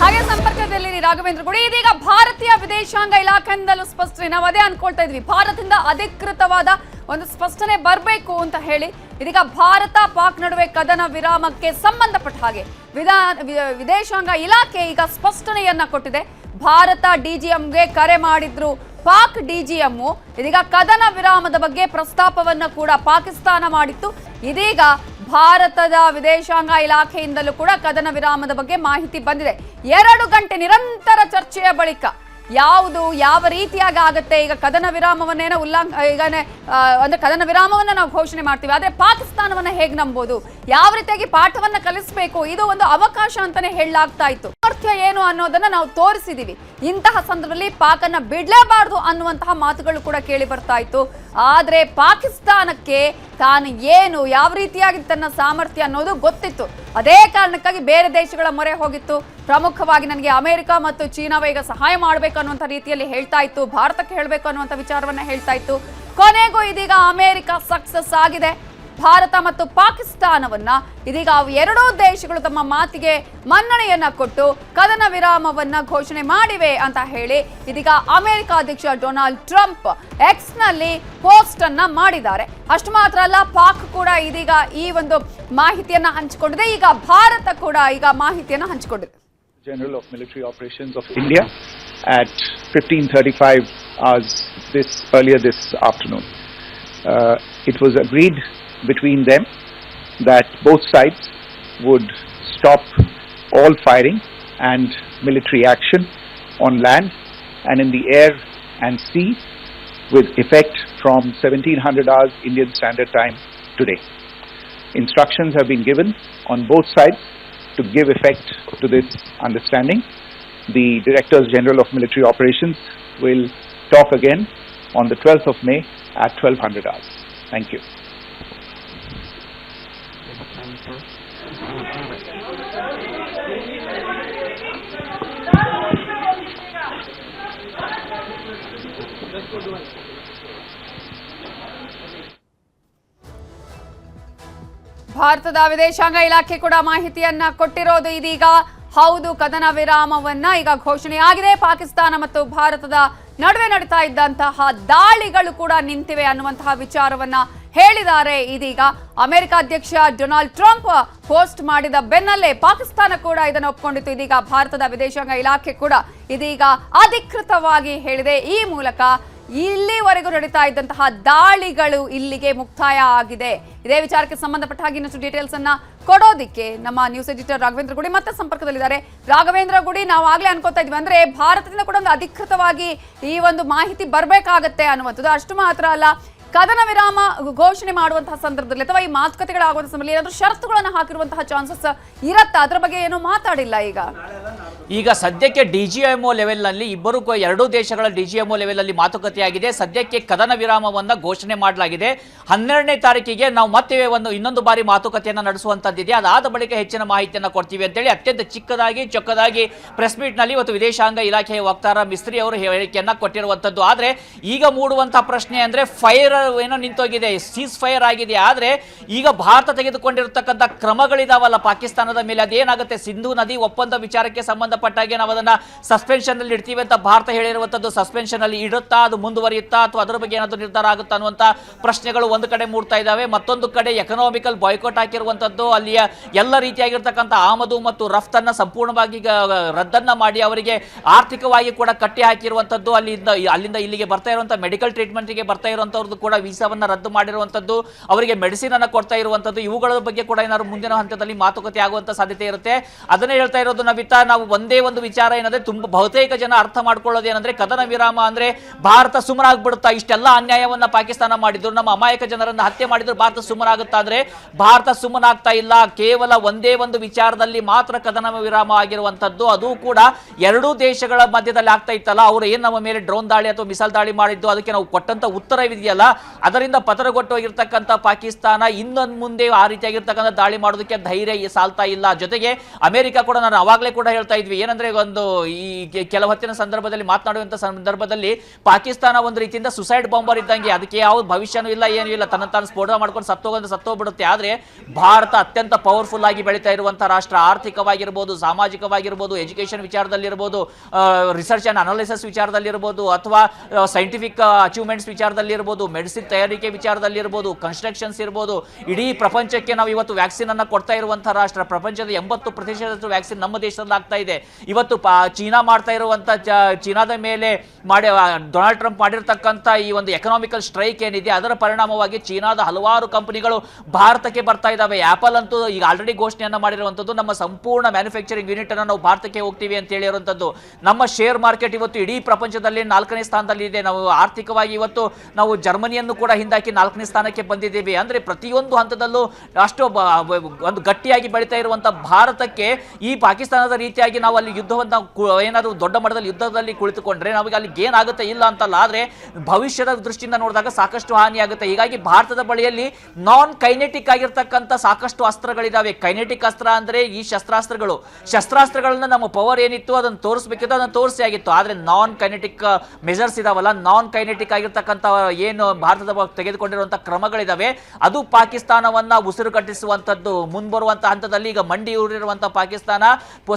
ಹಾಗೆ ಸಂಪರ್ಕದಲ್ಲಿ ರಾಘವೇಂದ್ರ ಗುಡಿ, ಇದೀಗ ಭಾರತೀಯ ವಿದೇಶಾಂಗ ಇಲಾಖೆಯಿಂದಲೂ ಸ್ಪಷ್ಟನೆ, ನಾವು ಅದೇ ಅನ್ಕೊಳ್ತಾ ಇದ್ವಿ, ಭಾರತದಿಂದ ಅಧಿಕೃತವಾದ ಒಂದು ಸ್ಪಷ್ಟನೆ ಬರಬೇಕು ಅಂತ ಹೇಳಿ. ಇದೀಗ ಭಾರತ ಪಾಕ್ ನಡುವೆ ಕದನ ವಿರಾಮಕ್ಕೆ ಸಂಬಂಧಪಟ್ಟ ಹಾಗೆ ವಿದೇಶಾಂಗ ಇಲಾಖೆ ಈಗ ಸ್ಪಷ್ಟನೆಯನ್ನ ಕೊಟ್ಟಿದೆ. ಭಾರತ ಡಿಜಿಎಂಗೆ ಕರೆ ಮಾಡಿದ್ರು ಪಾಕ್ ಡಿಜಿಎಂ, ಇದೀಗ ಕದನ ವಿರಾಮದ ಬಗ್ಗೆ ಪ್ರಸ್ತಾಪವನ್ನ ಕೂಡ ಪಾಕಿಸ್ತಾನ ಮಾಡಿತ್ತು. ಇದೀಗ ಭಾರತದ ವಿದೇಶಾಂಗ ಇಲಾಖೆಯಿಂದಲೂ ಕೂಡ ಕದನ ವಿರಾಮದ ಬಗ್ಗೆ ಮಾಹಿತಿ ಬಂದಿದೆ. 2 ಗಂಟೆ ನಿರಂತರ ಚರ್ಚೆಯ ಬಳಿಕ ಯಾವುದು ಯಾವ ರೀತಿಯಾಗಿ ಆಗುತ್ತೆ, ಈಗ ಕದನ ವಿರಾಮವನ್ನೇನೋ ಅಂದ್ರೆ ಕದನ ವಿರಾಮವನ್ನ ನಾವು ಘೋಷಣೆ ಮಾಡ್ತೀವಿ, ಆದ್ರೆ ಪಾಕಿಸ್ತಾನವನ್ನ ಹೇಗೆ ನಂಬೋದು, ಯಾವ ರೀತಿಯಾಗಿ ಪಾಠವನ್ನ ಕಲಿಸಬೇಕು, ಇದು ಒಂದು ಅವಕಾಶ ಅಂತಾನೆ ಹೇಳಲಾಗ್ತಾ ಇತ್ತು. ಸಾಮರ್ಥ್ಯ ಏನು ಅನ್ನೋದನ್ನ ನಾವು ತೋರಿಸಿದೀವಿ, ಇಂತಹ ಸಂದರ್ಭದಲ್ಲಿ ಪಾಕನ್ನ ಬಿಡ್ಲೇಬಾರ್ದು ಅನ್ನುವಂತಹ ಮಾತುಗಳು ಕೂಡ ಕೇಳಿ ಬರ್ತಾ ಇತ್ತು. ಆದ್ರೆ ಪಾಕಿಸ್ತಾನಕ್ಕೆ ತಾನು ಏನು ಯಾವ ರೀತಿಯಾಗಿ ತನ್ನ ಸಾಮರ್ಥ್ಯ ಅನ್ನೋದು ಗೊತ್ತಿತ್ತು. ಅದೇ ಕಾರಣಕ್ಕಾಗಿ ಬೇರೆ ದೇಶಗಳ ಮೊರೆ ಹೋಗಿತ್ತು. ಪ್ರಮುಖವಾಗಿ ನನಗೆ ಅಮೆರಿಕ ಮತ್ತು ಚೀನಾವೇ ಈಗ ಸಹಾಯ ಮಾಡಬೇಕು ಅನ್ನುವಂಥ ರೀತಿಯಲ್ಲಿ ಹೇಳ್ತಾ ಇತ್ತು, ಭಾರತಕ್ಕೆ ಹೇಳಬೇಕು ಅನ್ನುವಂಥ ವಿಚಾರವನ್ನ ಹೇಳ್ತಾ ಇತ್ತು. ಕೊನೆಗೂ ಇದೀಗ ಅಮೆರಿಕ ಸಕ್ಸಸ್ ಆಗಿದೆ. ಭಾರತ ಮತ್ತು ಪಾಕಿಸ್ತಾನವನ್ನ ಇದೀಗ ಎರಡೂ ದೇಶಗಳು ತಮ್ಮ ಮಾತಿಗೆ ಮನ್ನಣೆಯನ್ನ ಕೊಟ್ಟು ಕದನ ವಿರಾಮವನ್ನ ಘೋಷಣೆ ಮಾಡಿವೆ ಅಂತ ಹೇಳಿ ಇದೀಗ ಅಮೆರಿಕ ಅಧ್ಯಕ್ಷ ಡೊನಾಲ್ಡ್ ಟ್ರಂಪ್ ಎಕ್ಸ್ ನಲ್ಲಿ ಪೋಸ್ಟ್ ಅನ್ನ ಮಾಡಿದ್ದಾರೆ. ಅಷ್ಟು ಮಾತ್ರ ಅಲ್ಲ, ಪಾಕ್ ಕೂಡ ಇದೀಗ ಈ ಒಂದು ಮಾಹಿತಿಯನ್ನ ಹಂಚಿಕೊಂಡಿದೆ. ಈಗ ಭಾರತ ಕೂಡ ಈಗ ಮಾಹಿತಿಯನ್ನ ಹಂಚಿಕೊಂಡಿದೆ. General of Military Operations of India at 15:35 hours earlier this afternoon. It was agreed between them that both sides would stop all firing and military action on land and in the air and sea with effect from 1700 hours Indian Standard Time today. Instructions have been given on both sides to give effect to this understanding. The Directors General of Military Operations will talk again on the 12th of May at 1200 hours. Thank you. ಭಾರತದ ವಿದೇಶಾಂಗ ಇಲಾಖೆ ಕೂಡ ಮಾಹಿತಿಯನ್ನ ಕೊಟ್ಟಿರೋದು ಇದೀಗ. ಹೌದು, ಕದನ ವಿರಾಮವನ್ನ ಈಗ ಘೋಷಣೆಯಾಗಿದೆ. ಪಾಕಿಸ್ತಾನ ಮತ್ತು ಭಾರತದ ನಡುವೆ ನಡೀತಾ ಇದ್ದಂತಹ ದಾಳಿಗಳು ಕೂಡ ನಿಂತಿವೆ ಅನ್ನುವಂತಹ ವಿಚಾರವನ್ನ ಹೇಳಿದ್ದಾರೆ. ಇದೀಗ ಅಮೆರಿಕ ಅಧ್ಯಕ್ಷ ಡೊನಾಲ್ಡ್ ಟ್ರಂಪ್ ಪೋಸ್ಟ್ ಮಾಡಿದ ಬೆನ್ನಲ್ಲೇ ಪಾಕಿಸ್ತಾನ ಕೂಡ ಇದನ್ನು ಒಪ್ಪಿಕೊಂಡಿತ್ತು. ಇದೀಗ ಭಾರತದ ವಿದೇಶಾಂಗ ಇಲಾಖೆ ಕೂಡ ಇದೀಗ ಅಧಿಕೃತವಾಗಿ ಹೇಳಿದೆ. ಈ ಮೂಲಕ ಇಲ್ಲಿವರೆಗೂ ನಡೀತಾ ಇದ್ದಂತಹ ದಾಳಿಗಳು ಇಲ್ಲಿಗೆ ಮುಕ್ತಾಯ ಆಗಿದೆ. ಇದೇ ವಿಚಾರಕ್ಕೆ ಸಂಬಂಧಪಟ್ಟ ಹಾಗೆ ಇನ್ನಷ್ಟು ಡೀಟೇಲ್ಸ್ ಅನ್ನ ಕೊಡೋದಿಕ್ಕೆ ನಮ್ಮ ನ್ಯೂಸ್ ಎಡಿಟರ್ ರಾಘವೇಂದ್ರ ಗುಡಿ ಮತ್ತೆ ಸಂಪರ್ಕದಲ್ಲಿದ್ದಾರೆ. ರಾಘವೇಂದ್ರ ಗುಡಿ, ನಾವು ಆಗ್ಲೇ ಅನ್ಕೋತಾ ಇದ್ವಿ, ಅಂದ್ರೆ ಭಾರತದಿಂದ ಕೂಡ ಒಂದು ಅಧಿಕೃತವಾಗಿ ಈ ಒಂದು ಮಾಹಿತಿ ಬರ್ಬೇಕಾಗತ್ತೆ ಅನ್ನುವಂಥದ್ದು. ಅಷ್ಟು ಮಾತ್ರ ಅಲ್ಲ, ಕದನ ವಿರಾಮ ಘೋಷಣೆ ಮಾಡುವಂತಹ ಸಂದರ್ಭದಲ್ಲಿ ಅಥವಾ ಈ ಮಾತುಕತೆಗಳಾಗುವಂತಹ ಸಂದರ್ಭದಲ್ಲಿ ಏನಾದರೂ ಷರತ್ತುಗಳನ್ನು ಹಾಕಿರುವಂತಹ ಚಾನ್ಸಸ್ ಇರತ್ತಾ? ಅದರ ಬಗ್ಗೆ ಏನು ಮಾತಾಡಿಲ್ಲ. ಈಗ ಸದ್ಯಕ್ಕೆ ಡಿಜಿಎಂಒ ಲೆವೆಲ್ ನಲ್ಲಿ ಎರಡೂ ದೇಶಗಳ ಡಿಜಿಎಂಒ ಲೆವೆಲ್ ಅಲ್ಲಿ ಮಾತುಕತೆಯಾಗಿದೆ. ಸದ್ಯಕ್ಕೆ ಕದನ ವಿರಾಮವನ್ನ ಘೋಷಣೆ ಮಾಡಲಾಗಿದೆ. 12ನೇ ತಾರೀಕಿಗೆ ನಾವು ಮತ್ತೆ ಇನ್ನೊಂದು ಬಾರಿ ಮಾತುಕತೆಯನ್ನ ನಡೆಸುವಂತದ್ದಿದೆ. ಅದಾದ ಬಳಿಕ ಹೆಚ್ಚಿನ ಮಾಹಿತಿಯನ್ನ ಕೊಡ್ತೀವಿ ಅಂತೇಳಿ ಅತ್ಯಂತ ಚೊಕ್ಕದಾಗಿ ಪ್ರೆಸ್ ಮೀಟ್ ನಲ್ಲಿ ಇವತ್ತು ವಿದೇಶಾಂಗ ಇಲಾಖೆಯ ವಕ್ತಾರ ಮಿಸ್ತ್ರಿ ಅವರು ಹೇಳಿಕೆಯನ್ನ ಕೊಟ್ಟಿರುವಂತದ್ದು. ಆದ್ರೆ ಈಗ ಮೂಡುವಂತಹ ಪ್ರಶ್ನೆ ಅಂದ್ರೆ ಫೈರ್ ಏನೋ ನಿಂತೋಗಿದೆ, ಸೀಸ್ ಫೈರ್ ಆಗಿದೆ. ಆದ್ರೆ ಈಗ ಭಾರತ ತೆಗೆದುಕೊಂಡಿರತಕ್ಕಂಥ ಕ್ರಮಗಳಿದಾವಲ್ಲ ಪಾಕಿಸ್ತಾನದ ಮೇಲೆ, ಅದೇನಾಗುತ್ತೆ? ಸಿಂಧೂ ನದಿ ಒಪ್ಪಂದ ವಿಚಾರಕ್ಕೆ ಸಂಬಂಧ ಸಂಬಂಧಪಟ್ಟಾಗೆ ನಾವು ಅದನ್ನ ಸಸ್ಪೆನ್ಷನ್ ಅಲ್ಲಿ ಇಡ್ತೀವಿ ಅಂತ ಭಾರತ ಹೇಳಿರುವಂತದ್ದು. ಸಸ್ಪೆನ್ಷನ್ ಅಲ್ಲಿ ಇಡುತ್ತಾ, ಅದು ಮುಂದುವರಿಯುತ್ತಾ, ಅಥವಾ ಅದರ ಬಗ್ಗೆ ಏನಾದರೂ ನಿರ್ಧಾರ ಆಗುತ್ತಾ ಅನ್ನುವಂತ ಪ್ರಶ್ನೆಗಳು ಒಂದು ಕಡೆ ಮೂಡ್ತಾ ಇದ್ದಾವೆ. ಮತ್ತೊಂದು ಕಡೆ ಎಕನಾಮಿಕಲ್ ಬಾಯ್ಕಾಟ್ ಹಾಕಿರುವಂತದ್ದು, ಅಲ್ಲಿಯ ಎಲ್ಲ ರೀತಿಯಾಗಿರ್ತಕ್ಕಂಥ ಆಮದು ಮತ್ತು ರಫ್ತನ್ನ ಸಂಪೂರ್ಣವಾಗಿ ರದ್ದನ್ನ ಮಾಡಿ ಅವರಿಗೆ ಆರ್ಥಿಕವಾಗಿ ಕೂಡ ಕಟ್ಟಿ ಹಾಕಿರುವಂತದ್ದು. ಅಲ್ಲಿಂದ ಇಲ್ಲಿಗೆ ಬರ್ತಾ ಇರುವಂತಹ ಮೆಡಿಕಲ್ ಟ್ರೀಟ್ಮೆಂಟ್ಗೆ ಬರ್ತಾ ಇರುವಂತವ್ರದ್ದು ಕೂಡ ವೀಸಾವನ್ನ ರದ್ದು ಮಾಡಿರುವಂತದ್ದು, ಅವರಿಗೆ ಮೆಡಿಸಿನ್ ಅನ್ನ ಕೊಡ್ತಾ ಇರುವಂತದ್ದು, ಇವುಗಳ ಬಗ್ಗೆ ಕೂಡ ಏನಾದ್ರು ಮುಂದಿನ ಹಂತದಲ್ಲಿ ಮಾತುಕತೆ ಆಗುವಂತ ಸಾಧ್ಯತೆ ಇರುತ್ತೆ. ಅದನ್ನೇ ಹೇಳ್ತಾ ಇರೋದು ನವಿತಾ, ನಾವು ಒಂದೇ ಒಂದು ವಿಚಾರ ಏನಂದ್ರೆ, ತುಂಬಾ ಬಹುತೇಕ ಜನ ಅರ್ಥ ಮಾಡ್ಕೊಳ್ಳೋದು ಏನಂದ್ರೆ, ಕದನ ವಿರಾಮ ಅಂದ್ರೆ ಭಾರತ ಸುಮ್ಮನಾಗ್ಬಿಡುತ್ತಾ, ಇಷ್ಟೆಲ್ಲ ಅನ್ಯಾಯವನ್ನ ಪಾಕಿಸ್ತಾನ ಮಾಡಿದ್ರು, ನಮ್ಮ ಅಮಾಯಕ ಜನರನ್ನ ಹತ್ಯೆ ಮಾಡಿದ್ರು, ಭಾರತ ಸುಮ್ಮನಾಗುತ್ತಾ ಅಂದ್ರೆ ಭಾರತ ಸುಮ್ಮನಾಗ್ತಾ ಇಲ್ಲ. ಕೇವಲ ಒಂದೇ ಒಂದು ವಿಚಾರದಲ್ಲಿ ಮಾತ್ರ ಕದನ ವಿರಾಮ ಆಗಿರುವಂತದ್ದು, ಅದು ಕೂಡ ಎರಡೂ ದೇಶಗಳ ಮಧ್ಯದಲ್ಲಿ ಆಗ್ತಾ ಇತ್ತಲ್ಲ, ಅವರು ಏನ್ ನಮ್ಮ ಮೇಲೆ ಡ್ರೋನ್ ದಾಳಿ ಅಥವಾ ಮಿಸೈಲ್ ದಾಳಿ ಮಾಡಿದ್ದು, ಅದಕ್ಕೆ ನಾವು ಕೊಟ್ಟಂತ ಉತ್ತರವಿದೆಯಲ್ಲ, ಅದರಿಂದ ಪತನಗೊಟ್ಟು ಹೋಗಿರ್ತಕ್ಕಂಥ ಪಾಕಿಸ್ತಾನ ಇನ್ನೊಂದು ಮುಂದೆ ಆ ರೀತಿಯಾಗಿರ್ತಕ್ಕಂಥ ದಾಳಿ ಮಾಡೋದಕ್ಕೆ ಧೈರ್ಯ ಸಾಲ್ತಾ ಇಲ್ಲ. ಜೊತೆಗೆ ಅಮೆರಿಕ ಕೂಡ, ನಾನು ಅವಾಗಲೇ ಕೂಡ ಹೇಳ್ತಾ ಇದ್ವಿ, ಏನಂದ್ರೆ ಒಂದು ಈ ಕೆಲವು ಹೊತ್ತಿನ ಸಂದರ್ಭದಲ್ಲಿ ಮಾತನಾಡುವಂತ ಸಂದರ್ಭದಲ್ಲಿ ಪಾಕಿಸ್ತಾನ ಒಂದು ರೀತಿಯಿಂದ ಸುಸೈಡ್ ಬಾಂಬರ್ ಇದ್ದಂಗೆ, ಅದಕ್ಕೆ ಯಾವ ಭವಿಷ್ಯನೂ ಇಲ್ಲ, ಏನೂ ಇಲ್ಲ, ತನ್ನ ತಾನು ಸ್ಫೋಟ ಮಾಡ್ಕೊಂಡು ಸತ್ತೋಗ್ಬಿಡುತ್ತೆ. ಆದ್ರೆ ಭಾರತ ಅತ್ಯಂತ ಪವರ್ಫುಲ್ ಆಗಿ ಬೆಳೀತಾ ಇರುವಂತಹ ರಾಷ್ಟ್ರ. ಆರ್ಥಿಕವಾಗಿರ್ಬೋದು, ಸಾಮಾಜಿಕವಾಗಿರ್ಬೋದು, ಎಜುಕೇಶನ್ ವಿಚಾರದಲ್ಲಿರ್ಬೋದು, ರಿಸರ್ಚ್ ಅಂಡ್ ಅನಾಲಿಸಿಸ್ ವಿಚಾರದಲ್ಲಿರ್ಬೋದು, ಅಥವಾ ಸೈಂಟಿಫಿಕ್ ಅಚೀವ್ಮೆಂಟ್ಸ್ ವಿಚಾರದಲ್ಲಿರ್ಬೋದು, ಮೆಡಿಸಿನ್ ತಯಾರಿಕೆ ವಿಚಾರದಲ್ಲಿರ್ಬೋದು, ಕನ್ಸ್ಟ್ರಕ್ಷನ್ಸ್ ಇರ್ಬೋದು, ಇಡೀ ಪ್ರಪಂಚಕ್ಕೆ ನಾವು ಇವತ್ತು ವ್ಯಾಕ್ಸಿನ್ ಅನ್ನ ಕೊಡ್ತಾ ಇರುವಂತಹ ರಾಷ್ಟ್ರ. ಪ್ರಪಂಚದ 80% ವ್ಯಾಕ್ಸಿನ್ ನಮ್ಮ ದೇಶದಲ್ಲಿ ಆಗ್ತಾ ಇದೆ. ಇವತ್ತು ಚೀನಾ ಮಾಡ್ತಾ ಇರುವಂತ, ಚೀನಾದ ಮೇಲೆ ಡೊನಾಲ್ಡ್ ಟ್ರಂಪ್ ಮಾಡಿರ್ತಕ್ಕಂಥ ಈ ಒಂದು ಎಕನಾಮಿಕಲ್ ಸ್ಟ್ರೈಕ್ ಏನಿದೆ, ಅದರ ಪರಿಣಾಮವಾಗಿ ಚೀನಾದ ಹಲವಾರು ಕಂಪನಿಗಳು ಭಾರತಕ್ಕೆ ಬರ್ತಾ ಇದ್ದಾವೆ. ಆಪಲ್ ಅಂತೂ ಈಗ ಆಲ್ರೆಡಿ ಘೋಷಣೆಯನ್ನ ಮಾಡಿರುವಂತದ್ದು, ನಮ್ಮ ಸಂಪೂರ್ಣ ಮ್ಯಾನುಫ್ಯಾಕ್ಚರಿಂಗ್ ಯೂನಿಟ್ ಅನ್ನು ನಾವು ಭಾರತಕ್ಕೆ ಹೋಗ್ತೀವಿ ಅಂತ ಹೇಳಿರುವಂತದ್ದು. ನಮ್ಮ ಶೇರ್ ಮಾರ್ಕೆಟ್ ಇವತ್ತು ಇಡೀ ಪ್ರಪಂಚದಲ್ಲಿ 4ನೇ ಸ್ಥಾನದಲ್ಲಿ ಇದೆ. ನಾವು ಆರ್ಥಿಕವಾಗಿ ಇವತ್ತು ನಾವು ಜರ್ಮನಿಯನ್ನು ಕೂಡ ಹಿಂದಾಕಿ 4ನೇ ಸ್ಥಾನಕ್ಕೆ ಬಂದಿದ್ದೀವಿ. ಅಂದ್ರೆ ಪ್ರತಿಯೊಂದು ಹಂತದಲ್ಲೂ ಅಷ್ಟು ಒಂದು ಗಟ್ಟಿಯಾಗಿ ಬೆಳೀತಾ ಇರುವಂತಹ ಭಾರತಕ್ಕೆ ಈ ಪಾಕಿಸ್ತಾನದ ರೀತಿಯಾಗಿ ನಾವು ಅಲ್ಲಿ ಯುದ್ಧವನ್ನ ಏನಾದರೂ ದೊಡ್ಡ ಮಟ್ಟದಲ್ಲಿ ಯುದ್ಧದಲ್ಲಿ ಕುಳಿತುಕೊಂಡ್ರೆ ನಮಗೆ ಅಲ್ಲಿ ಗೇನ್ ಆಗುತ್ತೆ, ಇಲ್ಲ ಅಂತಲ್ಲ, ಆದ್ರೆ ಭವಿಷ್ಯದ ದೃಷ್ಟಿಯಿಂದ ನೋಡಿದಾಗ ಸಾಕಷ್ಟು ಹಾನಿ ಆಗುತ್ತೆ. ಹೀಗಾಗಿ ಭಾರತದ ಬಳಿಯಲ್ಲಿ ನಾನ್ ಕೈನೆಟಿಕ್ ಆಗಿರ್ತಕ್ಕಂಥ ಸಾಕಷ್ಟು ಅಸ್ತ್ರಗಳಿದಾವೆ. ಕೈನೆಟಿಕ್ ಅಸ್ತ್ರ ಅಂದ್ರೆ ಈ ಶಸ್ತ್ರಾಸ್ತ್ರಗಳನ್ನ ನಮ್ಮ ಪವರ್ ಏನಿತ್ತು ಅದನ್ನು ತೋರಿಸಬೇಕಿತ್ತು, ಅದನ್ನು ತೋರಿಸಿ ಆಗಿತ್ತು. ಆದ್ರೆ ನಾನ್ ಕೈನೆಟಿಕ್ ಮೆಜರ್ಸ್ ಇದಾವಲ್ಲ, ನಾನ್ ಕೈನೆಟಿಕ್ ಆಗಿರ್ತಕ್ಕಂಥ ಏನು ಭಾರತದ ತೆಗೆದುಕೊಂಡಿರುವಂತಹ ಕ್ರಮಗಳಿದಾವೆ, ಅದು ಪಾಕಿಸ್ತಾನವನ್ನ ಉಸಿರು ಕಟ್ಟಿಸುವಂತದ್ದು. ಮುಂಬರುವಂತಹ ಹಂತದಲ್ಲಿ ಈಗ ಮಂಡಿ ಊರಿರುವಂತಹ ಪಾಕಿಸ್ತಾನ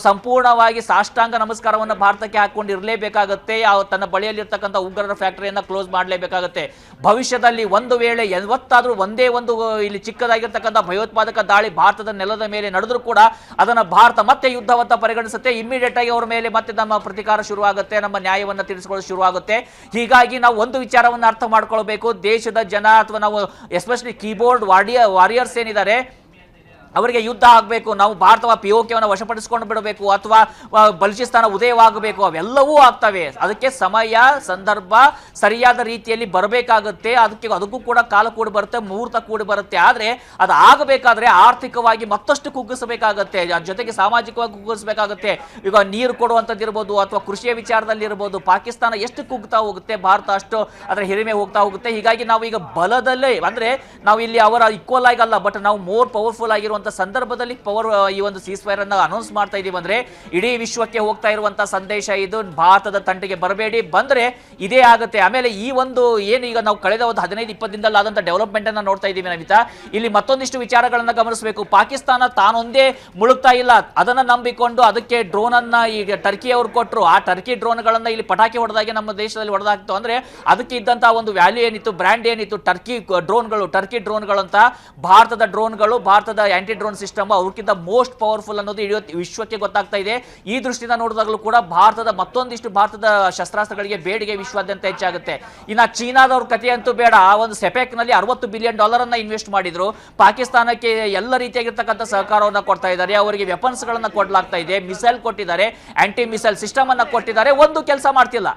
ಸಂಪೂರ್ಣವಾಗಿ ಸಾಷ್ಟಾಂಗ ನಮಸ್ಕಾರವನ್ನು ಭಾರತಕ್ಕೆ ಹಾಕೊಂಡಿರಲೇಬೇಕಾಗುತ್ತೆ. ತನ್ನ ಬಳಿಯಲ್ಲಿರ್ತಕ್ಕಂಥ ಉಗ್ರರ ಫ್ಯಾಕ್ಟರಿಯನ್ನ ಕ್ಲೋಸ್ ಮಾಡಲೇಬೇಕಾಗುತ್ತೆ. ಭವಿಷ್ಯದಲ್ಲಿ ಒಂದು ವೇಳೆ ಯಾವತ್ತಾದ್ರೂ ಒಂದೇ ಒಂದು ಇಲ್ಲಿ ಚಿಕ್ಕದಾಗಿರ್ತಕ್ಕಂಥ ಭಯೋತ್ಪಾದಕ ದಾಳಿ ಭಾರತದ ನೆಲದ ಮೇಲೆ ನಡೆದರೂ ಕೂಡ ಅದನ್ನ ಭಾರತ ಮತ್ತೆ ಯುದ್ಧವತ್ತ ಪರಿಗಣಿಸುತ್ತೆ. ಇಮಿಡಿಯೇಟ್ ಆಗಿ ಅವರ ಮೇಲೆ ಮತ್ತೆ ನಮ್ಮ ಪ್ರತಿಕಾರ ಶುರುವಾಗುತ್ತೆ, ನಮ್ಮ ನ್ಯಾಯವನ್ನು ತೀರಿಸಿಕೊಳ್ಳಲು ಶುರುವಾಗುತ್ತೆ. ಹೀಗಾಗಿ ನಾವು ಒಂದು ವಿಚಾರವನ್ನು ಅರ್ಥ ಮಾಡ್ಕೊಳ್ಬೇಕು, ದೇಶದ ಜನ ಅಥವಾ ನಾವು ಎಸ್ಪೆಷಲಿ ಕೀಬೋರ್ಡ್ ವಾರಿಯರ್ಸ್ ಏನಿದ್ದಾರೆ ಅವರಿಗೆ ಯುದ್ಧ ಆಗಬೇಕು, ನಾವು ಭಾರತದ ಪಿಒಕೆಯನ್ನು ವಶಪಡಿಸಿಕೊಂಡು ಬಿಡಬೇಕು, ಅಥವಾ ಬಲೂಚಿಸ್ತಾನ ಉದಯವಾಗಬೇಕು, ಅವೆಲ್ಲವೂ ಆಗ್ತವೆ. ಅದಕ್ಕೆ ಸಮಯ ಸಂದರ್ಭ ಸರಿಯಾದ ರೀತಿಯಲ್ಲಿ ಬರಬೇಕಾಗುತ್ತೆ. ಅದಕ್ಕೂ ಕೂಡ ಕಾಲ ಕೂಡಿ ಬರುತ್ತೆ, ಮುಹೂರ್ತ ಕೂಡಿ ಬರುತ್ತೆ. ಆದರೆ ಅದು ಆಗಬೇಕಾದ್ರೆ ಆರ್ಥಿಕವಾಗಿ ಮತ್ತಷ್ಟು ಕುಗ್ಗಿಸಬೇಕಾಗತ್ತೆ, ಜೊತೆಗೆ ಸಾಮಾಜಿಕವಾಗಿ ಕುಗ್ಗಿಸಬೇಕಾಗುತ್ತೆ. ಈಗ ನೀರು ಕೊಡುವಂಥದ್ದಿರ್ಬೋದು ಅಥವಾ ಕೃಷಿಯ ವಿಚಾರದಲ್ಲಿ ಇರ್ಬೋದು, ಪಾಕಿಸ್ತಾನ ಎಷ್ಟು ಕುಗ್ತಾ ಹೋಗುತ್ತೆ, ಭಾರತ ಅಷ್ಟು ಅದರ ಹಿರಿಮೆ ಹೋಗ್ತಾ ಹೋಗುತ್ತೆ. ಹೀಗಾಗಿ ನಾವು ಈಗ ಬಲದಲ್ಲೇ ಅಂದ್ರೆ ನಾವು ಇಲ್ಲಿ ಅವರ ಈಕ್ವಲ್ ಆಗಲ್ಲ, ಬಟ್ ನಾವು ಮೋರ್ ಪವರ್ಫುಲ್ ಆಗಿರುವಂತ ಸಂದರ್ಭದಲ್ಲಿ ಈ ಒಂದು ಸೀಸ್ಫೈರ್ ಅನ್ನು ಅನೌನ್ಸ್ ಮಾಡ್ತಾ ಇದೀವಿ. ಅಂದ್ರೆ ಇಡೀ ವಿಶ್ವಕ್ಕೆ ಹೋಗ್ತಾ ಇರುವಂತಹ ಸಂದೇಶ ಇದು. ಭಾರತದ ತಂಟೆಗೆ ಬರಬೇಡಿ, ಬಂದ್ರೆ ಇದೇ ಆಗುತ್ತೆ. ಆಮೇಲೆ ಈ ಒಂದು ಏನು ಈಗ ನಾವು ಕಳೆದ ಒಂದು 15-20 ದಿನದಲ್ಲಿ ಆದಂತ ಡೆವಲಪ್ಮೆಂಟ್ ಅನ್ನ ನೋಡ್ತಾ ಇದೀವಿ ನವಿತಾ, ಇಲ್ಲಿ ಮತ್ತೊಂದಿಷ್ಟು ವಿಚಾರಗಳನ್ನ ಗಮನಿಸಬೇಕು. ಪಾಕಿಸ್ತಾನ ತಾನೊಂದೇ ಮುಳುಗ್ತಾ ಇಲ್ಲ, ಅದನ್ನ ನಂಬಿಕೊಂಡು ಅದಕ್ಕೆ ಡ್ರೋನ್ ಅನ್ನ ಈಗ ಟರ್ಕಿ ಅವರು ಕೊಟ್ಟರು. ಆ ಟರ್ಕಿ ಡ್ರೋನ್ಗಳನ್ನ ಇಲ್ಲಿ ಪಟಾಕಿ ಹೊಡೆದಾಗೆ ನಮ್ಮ ದೇಶದಲ್ಲಿ ಹೊಡೆದಾಗ್ತು. ಅಂದ್ರೆ ಅದಕ್ಕೆ ಇದ್ದಂತಹ ಒಂದು ವ್ಯಾಲ್ಯೂ ಏನಿತ್ತು, ಬ್ರ್ಯಾಂಡ್ ಏನಿತ್ತು, ಟರ್ಕಿ ಡ್ರೋನ್ಗಳು ಅಂತ. ಭಾರತದ ಡ್ರೋನ್ಗಳು, ಭಾರತದ ಆಂಟಿ ಡ್ರೋನ್ ಸಿಸ್ಟಮ್ ಅವ್ರಕ್ಕಿಂತ ಮೋಸ್ಟ್ ಪವರ್ಫುಲ್ ಅನ್ನೋದು ಇಡೀ ವಿಶ್ವಕ್ಕೆ ಗೊತ್ತಾಗ್ತಾ ಇದೆ. ಈ ದೃಷ್ಟಿಯಿಂದ ನೋಡಿದಾಗಲೂ ಕೂಡ ಭಾರತದ ಶಸ್ತ್ರಾಸ್ತ್ರಗಳಿಗೆ ಬೇಡಿಕೆ ವಿಶ್ವಾದ್ಯಂತ ಹೆಚ್ಚಾಗುತ್ತೆ. ಇನ್ನು ಚೀನಾದವ್ರ ಕಥೆ ಅಂತೂ ಬೇಡ. ಆ ಒಂದು ಸೆಪೆಕ್ ನಲ್ಲಿ $60 ಬಿಲಿಯನ್ ಅನ್ನ ಇನ್ವೆಸ್ಟ್ ಮಾಡಿದ್ರು. ಪಾಕಿಸ್ತಾನಕ್ಕೆ ಎಲ್ಲ ರೀತಿಯಾಗಿರ್ತಕ್ಕಂಥ ಸಹಕಾರವನ್ನು ಕೊಡ್ತಾ ಇದ್ದಾರೆ. ಅವರಿಗೆ ವೆಪನ್ಸ್ ಗಳನ್ನ ಕೊಡಲಾಗ್ತಾ ಇದೆ, ಮಿಸೈಲ್ ಕೊಟ್ಟಿದ್ದಾರೆ, ಆಂಟಿ ಮಿಸೈಲ್ ಸಿಸ್ಟಮ್ ಅನ್ನ ಕೊಟ್ಟಿದ್ದಾರೆ. ಒಂದು ಕೆಲಸ ಮಾಡ್ತಿಲ್ಲ.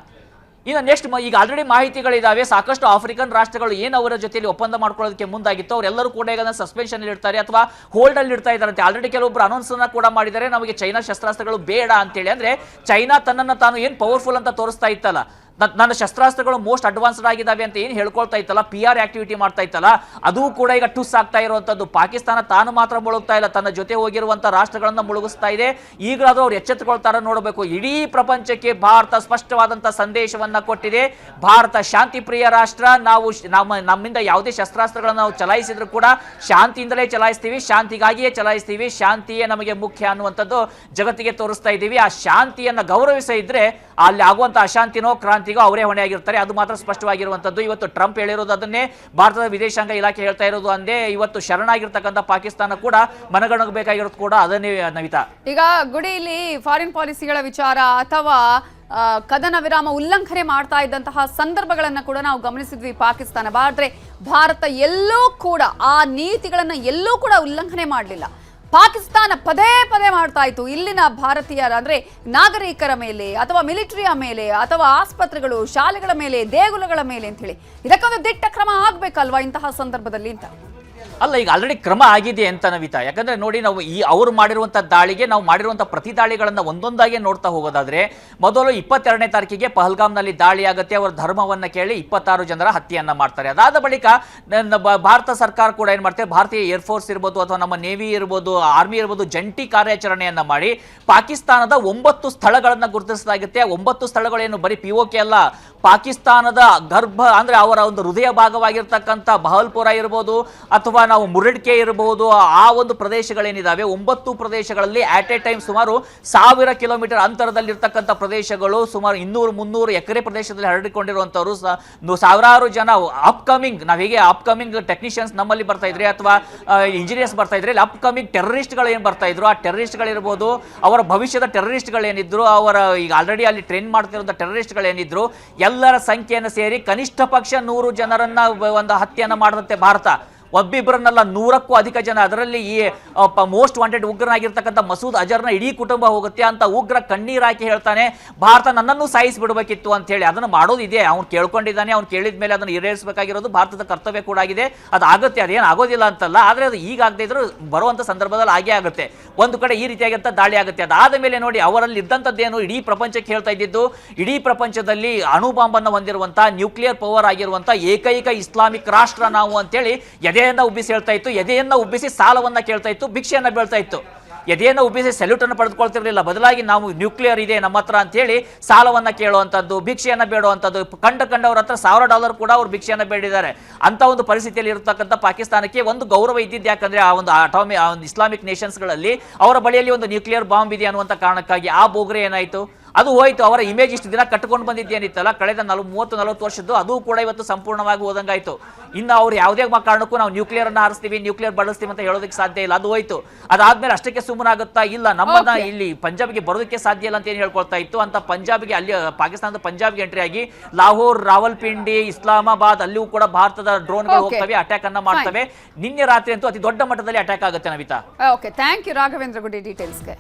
ಇನ್ನು ನೆಕ್ಸ್ಟ್ ಈಗ ಆಲ್ರೆಡಿ ಮಾಹಿತಿಗಳಿದಾವೆ, ಸಾಕಷ್ಟು ಆಫ್ರಿಕನ್ ರಾಷ್ಟ್ರಗಳು ಏನು ಅವರ ಜೊತೆಯಲ್ಲಿ ಒಪ್ಪಂದ ಮಾಡ್ಕೊಳ್ಳೋದಕ್ಕೆ ಮುಂದಾಗಿತ್ತು ಅವರೆಲ್ಲರೂ ಕೂಡ ಈಗ ಸಸ್ಪೆನ್ಷನ್ ಇಡ್ತಾರೆ ಅಥವಾ ಹೋಲ್ಡ್ ಅಲ್ಲಿ ಇಡ್ತಾ ಇದ್ದಾರಂತೆ. ಆಲ್ರೆಡಿ ಕೆಲವೊಬ್ರು ಅನೌನ್ಸ್ ಅನ್ನ ಕೂಡ ಮಾಡಿದ್ದಾರೆ, ನಮಗೆ ಚೈನಾ ಶಸ್ತ್ರಾಸ್ತ್ರಗಳು ಬೇಡ ಅಂತೇಳಿ. ಅಂದ್ರೆ ಚೈನಾ ತನ್ನನ್ನು ತಾನು ಏನು ಪವರ್ಫುಲ್ ಅಂತ ತೋರಿಸ್ತಾ ಇತ್ತಲ್ಲ, ನನ್ನ ಶಸ್ತ್ರಾಸ್ತ್ರಗಳು ಮೋಸ್ಟ್ ಅಡ್ವಾನ್ಸ್ಡ್ ಆಗಿದ್ದಾವೆ ಅಂತ ಏನು ಹೇಳ್ಕೊಳ್ತಾ ಇತ್ತಲ್ಲ, PR ಆಕ್ಟಿವಿಟಿ ಮಾಡ್ತಾ ಇತ್ತಲ್ಲ, ಅದು ಕೂಡ ಈಗ ಟುಸ್ ಆಗ್ತಾ ಇರುವಂತದ್ದು. ಪಾಕಿಸ್ತಾನ ತಾನು ಮಾತ್ರ ಮುಳುಗ್ತಾ ಇಲ್ಲ, ತನ್ನ ಜೊತೆ ಹೋಗಿರುವಂತ ರಾಷ್ಟ್ರಗಳನ್ನ ಮುಳುಗಿಸ್ತಾ ಇದೆ. ಈಗಲಾದ್ರೂ ಅವ್ರು ಎಚ್ಚೆತ್ತುಕೊಳ್ತಾರ ನೋಡಬೇಕು. ಇಡೀ ಪ್ರಪಂಚಕ್ಕೆ ಭಾರತ ಸ್ಪಷ್ಟವಾದಂತ ಸಂದೇಶವನ್ನ ಕೊಟ್ಟಿದೆ. ಭಾರತ ಶಾಂತಿ ಪ್ರಿಯ ರಾಷ್ಟ್ರ. ನಾವು ನಮ್ಮಿಂದ ಯಾವುದೇ ಶಸ್ತ್ರಾಸ್ತ್ರಗಳನ್ನು ನಾವು ಚಲಾಯಿಸಿದ್ರು ಕೂಡ ಶಾಂತಿಯಿಂದಲೇ ಚಲಾಯಿಸ್ತೀವಿ, ಶಾಂತಿಗಾಗಿಯೇ ಚಲಾಯಿಸ್ತೀವಿ, ಶಾಂತಿಯೇ ನಮಗೆ ಮುಖ್ಯ ಅನ್ನುವಂಥದ್ದು ಜಗತ್ತಿಗೆ ತೋರಿಸ್ತಾ ಇದ್ದೀವಿ. ಆ ಶಾಂತಿಯನ್ನ ಗೌರವಿಸ ಇದ್ರೆ ಅಲ್ಲಿ ಆಗುವಂತ ಅಶಾಂತಿನೋ ಕ್ರಾಂತಿಗೋ ಅವರೇ ಹೊಣೆಯಾಗಿರ್ತಾರೆ. ಅದು ಮಾತ್ರ ಸ್ಪಷ್ಟವಾಗಿರುವಂತದ್ದು. ಇವತ್ತು ಟ್ರಂಪ್ ಹೇಳಿರೋದು ಅದನ್ನೇ, ಭಾರತದ ವಿದೇಶಾಂಗ ಇಲಾಖೆ ಹೇಳ್ತಾ ಇರೋದು ಅಂದೇ. ಇವತ್ತು ಶರಣಾಗಿರ್ತಕ್ಕಂಥ ಪಾಕಿಸ್ತಾನ ಕೂಡ ಮನಗಣಬೇಕಾಗಿರೋದು ಕೂಡ ಅದನ್ನೇ ನವಿತಾ. ಈಗ ಗುಡಿಯಲ್ಲಿ ಫಾರಿನ್ ಪಾಲಿಸಿಗಳ ವಿಚಾರ ಅಥವಾ ಕದನ ವಿರಾಮ ಉಲ್ಲಂಘನೆ ಮಾಡ್ತಾ ಇದ್ದಂತಹ ಸಂದರ್ಭಗಳನ್ನ ಕೂಡ ನಾವು ಗಮನಿಸಿದ್ವಿ ಪಾಕಿಸ್ತಾನ. ಆದ್ರೆ ಭಾರತ ಎಲ್ಲೂ ಕೂಡ ಆ ನೀತಿಗಳನ್ನ ಎಲ್ಲೂ ಕೂಡ ಉಲ್ಲಂಘನೆ ಮಾಡಲಿಲ್ಲ. ಪಾಕಿಸ್ತಾನ ಪದೇ ಪದೇ ಮಾಡ್ತಾ ಇತ್ತು ಇಲ್ಲಿನ ಭಾರತೀಯರ ಅಂದ್ರೆ ನಾಗರಿಕರ ಮೇಲೆ ಅಥವಾ ಮಿಲಿಟರಿಯ ಮೇಲೆ ಅಥವಾ ಆಸ್ಪತ್ರೆಗಳು, ಶಾಲೆಗಳ ಮೇಲೆ, ದೇಗುಲಗಳ ಮೇಲೆ ಅಂತ ಹೇಳಿ. ಇದಕ್ಕೊಂದು ದಿಟ್ಟ ಕ್ರಮ ಆಗ್ಬೇಕಲ್ವಾ ಇಂತಹ ಸಂದರ್ಭದಲ್ಲಿ ಅಂತ? ಅಲ್ಲ, ಈಗ ಆಲ್ರೆಡಿ ಕ್ರಮ ಆಗಿದೆ ಅಂತ ನವಿತಾ. ಯಾಕಂದ್ರೆ ನೋಡಿ, ನಾವು ಅವ್ರು ಮಾಡಿರುವಂಥ ದಾಳಿಗೆ ನಾವು ಮಾಡಿರುವಂಥ ಪ್ರತಿ ದಾಳಿಗಳನ್ನು ಒಂದೊಂದಾಗಿ ನೋಡ್ತಾ ಹೋಗೋದಾದ್ರೆ, ಮೊದಲು 22ನೇ ತಾರೀಕಿಗೆ ಪಹಲ್ಗಾಮ್ನಲ್ಲಿ ದಾಳಿ ಆಗುತ್ತೆ. ಅವರ ಧರ್ಮವನ್ನ ಕೇಳಿ 26 ಜನರ ಹತ್ಯೆಯನ್ನ ಮಾಡ್ತಾರೆ. ಅದಾದ ಬಳಿಕ ಭಾರತ ಸರ್ಕಾರ ಕೂಡ ಏನ್ ಮಾಡ್ತಾರೆ, ಭಾರತೀಯ ಏರ್ಫೋರ್ಸ್ ಇರ್ಬೋದು ಅಥವಾ ನಮ್ಮ ನೇವಿ ಇರ್ಬೋದು, ಆರ್ಮಿ ಇರ್ಬೋದು, ಜಂಟಿ ಕಾರ್ಯಾಚರಣೆಯನ್ನ ಮಾಡಿ ಪಾಕಿಸ್ತಾನದ 9 ಸ್ಥಳಗಳನ್ನ ಗುರುತಿಸಲಾಗುತ್ತೆ. 9 ಸ್ಥಳಗಳೇನು ಬರೀ POK ಅಲ್ಲ, ಪಾಕಿಸ್ತಾನದ ಗರ್ಭ ಅಂದ್ರೆ ಅವರ ಒಂದು ಹೃದಯ ಭಾಗವಾಗಿರ್ತಕ್ಕಂಥ ಬಹಲ್ಪುರ ಇರ್ಬೋದು ಅಥವಾ ನಾವು ಮುರಡ್ಕೆ ಇರಬಹುದು, ಆ ಒಂದು ಪ್ರದೇಶಗಳೇನಿದಾವೆ 9 ಪ್ರದೇಶಗಳಲ್ಲಿ ಆಟ್ ಎ ಟೈಮ್ ಸುಮಾರು 1000 ಕಿಲೋಮೀಟರ್ ಅಂತರದಲ್ಲಿರ್ತಕ್ಕಂಥ ಪ್ರದೇಶಗಳು, ಸುಮಾರು 200-300 ಎಕರೆ ಪ್ರದೇಶದಲ್ಲಿ ಹರಡಿಕೊಂಡಿರುವಂತವರು, ಸಾವಿರಾರು ಜನ ಅಪ್ಕಮಿಂಗ್, ನಾವು ಹೇಗೆ ಅಪ್ಕಮಿಂಗ್ ಟೆಕ್ನಿಷಿಯನ್ಸ್ ನಮ್ಮಲ್ಲಿ ಬರ್ತಾ ಇದ್ರೆ ಅಥವಾ ಇಂಜಿನಿಯರ್ಸ್ ಬರ್ತಾ ಇದ್ರೆ, ಅಪ್ಕಮಿಂಗ್ ಟೆರರಿಸ್ಟ್ಗಳು ಏನು ಬರ್ತಾ ಇದ್ರು, ಆ ಟೆರರಿಸ್ಟ್ಗಳಿರ್ಬೋದು, ಅವರ ಭವಿಷ್ಯದ ಟೆರರಿಸ್ಟ್ಗಳೇನಿದ್ರು, ಅವರ ಈಗ ಆಲ್ರೆಡಿ ಅಲ್ಲಿ ಟ್ರೈನ್ ಮಾಡ್ತಿರುವಂಥ ಟೆರರಿಸ್ಟ್ಗಳೇನಿದ್ರು, ಎಲ್ಲರ ಸಂಖ್ಯೆಯನ್ನು ಸೇರಿ ಕನಿಷ್ಠ ಪಕ್ಷ 100 ಜನರನ್ನ ಒಂದು ಹತ್ಯೆಯನ್ನು ಮಾಡುತ್ತೆ ಭಾರತ. ಒಬ್ಬಿಬ್ಬರನ್ನೆಲ್ಲ 100ಕ್ಕೂ ಅಧಿಕ ಜನ. ಅದರಲ್ಲಿ ಈ ಮೋಸ್ಟ್ ವಾಂಟೆಡ್ ಉಗ್ರನಾಗಿರ್ತಕ್ಕಂಥ ಮಸೂದ್ ಅಜರ್ನ ಇಡೀ ಕುಟುಂಬ ಹೋಗುತ್ತೆ. ಅಂತ ಉಗ್ರ ಕಣ್ಣೀರಾಕಿ ಹೇಳ್ತಾನೆ, ಭಾರತ ನನ್ನನ್ನು ಸಾಯಿಸಿಬಿಡಬೇಕಿತ್ತು ಅಂತ ಹೇಳಿ. ಅದನ್ನು ಮಾಡೋದಿದೆ, ಅವ್ನು ಕೇಳ್ಕೊಂಡಿದ್ದಾನೆ. ಅವ್ನು ಕೇಳಿದ ಮೇಲೆ ಅದನ್ನು ಈಡೇರಿಸಬೇಕಾಗಿರೋದು ಭಾರತದ ಕರ್ತವ್ಯ ಕೂಡ ಆಗಿದೆ. ಅದಾಗುತ್ತೆ, ಅದೇನು ಆಗೋದಿಲ್ಲ ಅಂತಲ್ಲ. ಆದರೆ ಅದು ಈಗ ಆಗದೆ ಇದ್ರು ಬರುವಂಥ ಸಂದರ್ಭದಲ್ಲಿ ಆಗೇ ಆಗುತ್ತೆ. ಒಂದು ಕಡೆ ಈ ರೀತಿಯಾಗಿರ್ತ ದಾಳಿ ಆಗುತ್ತೆ. ಅದಾದ ಮೇಲೆ ನೋಡಿ, ಅವರಲ್ಲಿ ಇದ್ದಂಥದ್ದೇನು, ಇಡೀ ಪ್ರಪಂಚಕ್ಕೆ ಹೇಳ್ತಾ ಇದ್ದಿದ್ದು, ಇಡೀ ಪ್ರಪಂಚದಲ್ಲಿ ಅಣುಬಾಂಬನ್ನು ಹೊಂದಿರುವಂಥ, ನ್ಯೂಕ್ಲಿಯರ್ ಪವರ್ ಆಗಿರುವಂಥ ಏಕೈಕ ಇಸ್ಲಾಮಿಕ್ ರಾಷ್ಟ್ರ ನಾವು ಅಂತೇಳಿ ಎದೆಯನ್ನ ಉಬ್ಬಿಸಿ ಹೇಳ್ತಾ ಇತ್ತು. ಎದೆಯನ್ನ ಉಬ್ಬಿಸಿ ಸಾಲವನ್ನ ಕೇಳ್ತಾ ಇತ್ತು, ಭಿಕ್ಷೆಯನ್ನ ಬೀಳ್ತಾ ಇತ್ತು. ಎದೆಯನ್ನು ಉಬ್ಬಿಸಿ ಸೆಲ್ಯೂಟ್ ಅನ್ನು ಪಡೆದುಕೊಳ್ತಿರ್ಲಿಲ್ಲ. ಬದಲಾಗಿ ನಾವು ನ್ಯೂಕ್ಲಿಯರ್ ಇದೆ ನಮ್ಮ ಹತ್ರ ಅಂತ ಹೇಳಿ ಸಾಲವನ್ನ ಕೇಳುವಂಥದ್ದು, ಭಿಕ್ಷೆಯನ್ನ ಬೇಡುವಂಥದ್ದು. ಕಂಡವ್ರ ಹತ್ರ $1000 ಕೂಡ ಅವ್ರು ಭಿಕ್ಷೆಯನ್ನ ಬೇಡಿದ್ದಾರೆ. ಅಂತ ಒಂದು ಪರಿಸ್ಥಿತಿಯಲ್ಲಿ ಇರತಕ್ಕಂಥ ಪಾಕಿಸ್ತಾನಕ್ಕೆ ಒಂದು ಗೌರವ ಇದ್ದಿದ್ದು. ಯಾಕಂದ್ರೆ ಆ ಒಂದು ಒಂದು ಇಸ್ಲಾಮಿಕ್ ನೇಷನ್ಸ್ಗಳಲ್ಲಿ ಅವರ ಬಳಿಯಲ್ಲಿ ಒಂದು ನ್ಯೂಕ್ಲಿಯರ್ ಬಾಂಬ್ ಇದೆ ಅನ್ನುವಂಥ ಕಾರಣಕ್ಕಾಗಿ ಆ ಬೋಗ್ರೆ ಏನಾಯಿತು, ಅದು ಹೋಯ್ತು. ಅವರ ಇಮೇಜ್ ಇಷ್ಟು ದಿನ ಕಟ್ಕೊಂಡು ಬಂದಿದ್ದೇನಿತ್ತಲ್ಲ, ಕಳೆದ 30-40 ವರ್ಷದ್ದು, ಅದು ಕೂಡ ಇವತ್ತು ಸಂಪೂರ್ಣವಾಗಿ ಹೋದಂಗಾಯ್ತು. ಇನ್ನು ಅವ್ರು ಯಾವುದೇ ಕಾರಣಕ್ಕೂ ನಾವು ನ್ಯೂಕ್ಲಿಯರ್ ಅನ್ನ ಹಾರಿಸ್ತೀವಿ, ನ್ಯೂಕ್ಲಿಯರ್ ಬಳಸ್ತೀವಿ ಅಂತ ಹೇಳೋದಕ್ಕೆ ಸಾಧ್ಯ ಇಲ್ಲ. ಅದು ಹೋಯ್ತು. ಅದಾದ್ಮೇಲೆ ಅಷ್ಟಕ್ಕೆ ಸುಮ್ಮನಾಗುತ್ತಾ ಇಲ್ಲ, ನಮ್ಮನ್ನ ಇಲ್ಲಿ ಪಂಜಾಬ್ಗೆ ಬರೋದಕ್ಕೆ ಸಾಧ್ಯ ಇಲ್ಲ ಅಂತ ಏನು ಹೇಳ್ಕೊಳ್ತಾ ಇತ್ತು. ಅಂತ ಪಂಜಾಬ್ಗೆ, ಅಲ್ಲಿ ಪಾಕಿಸ್ತಾನದ ಪಂಜಾಬ್ಗೆ ಎಂಟ್ರಿ ಆಗಿ ಲಾಹೋರ್, ರಾವಲ್ಪಿಂಡಿ, ಇಸ್ಲಾಮಾಬಾದ್ ಅಲ್ಲಿಯೂ ಕೂಡ ಭಾರತದ ಡ್ರೋನ್ಗಳು ಹೋಗ್ತವೆ, ಅಟ್ಯಾಕ್ ಅನ್ನ ಮಾಡ್ತವೆ. ನಿನ್ನೆ ರಾತ್ರಿ ಅಂತೂ ಅತಿ ದೊಡ್ಡ ಮಟ್ಟದಲ್ಲಿ ಅಟ್ಯಾಕ್ ಆಗುತ್ತೆ Navita. Okay, thank you Raghavendra ಗುಡಿ ಡೀಟೇಲ್ಸ್ಗೆ.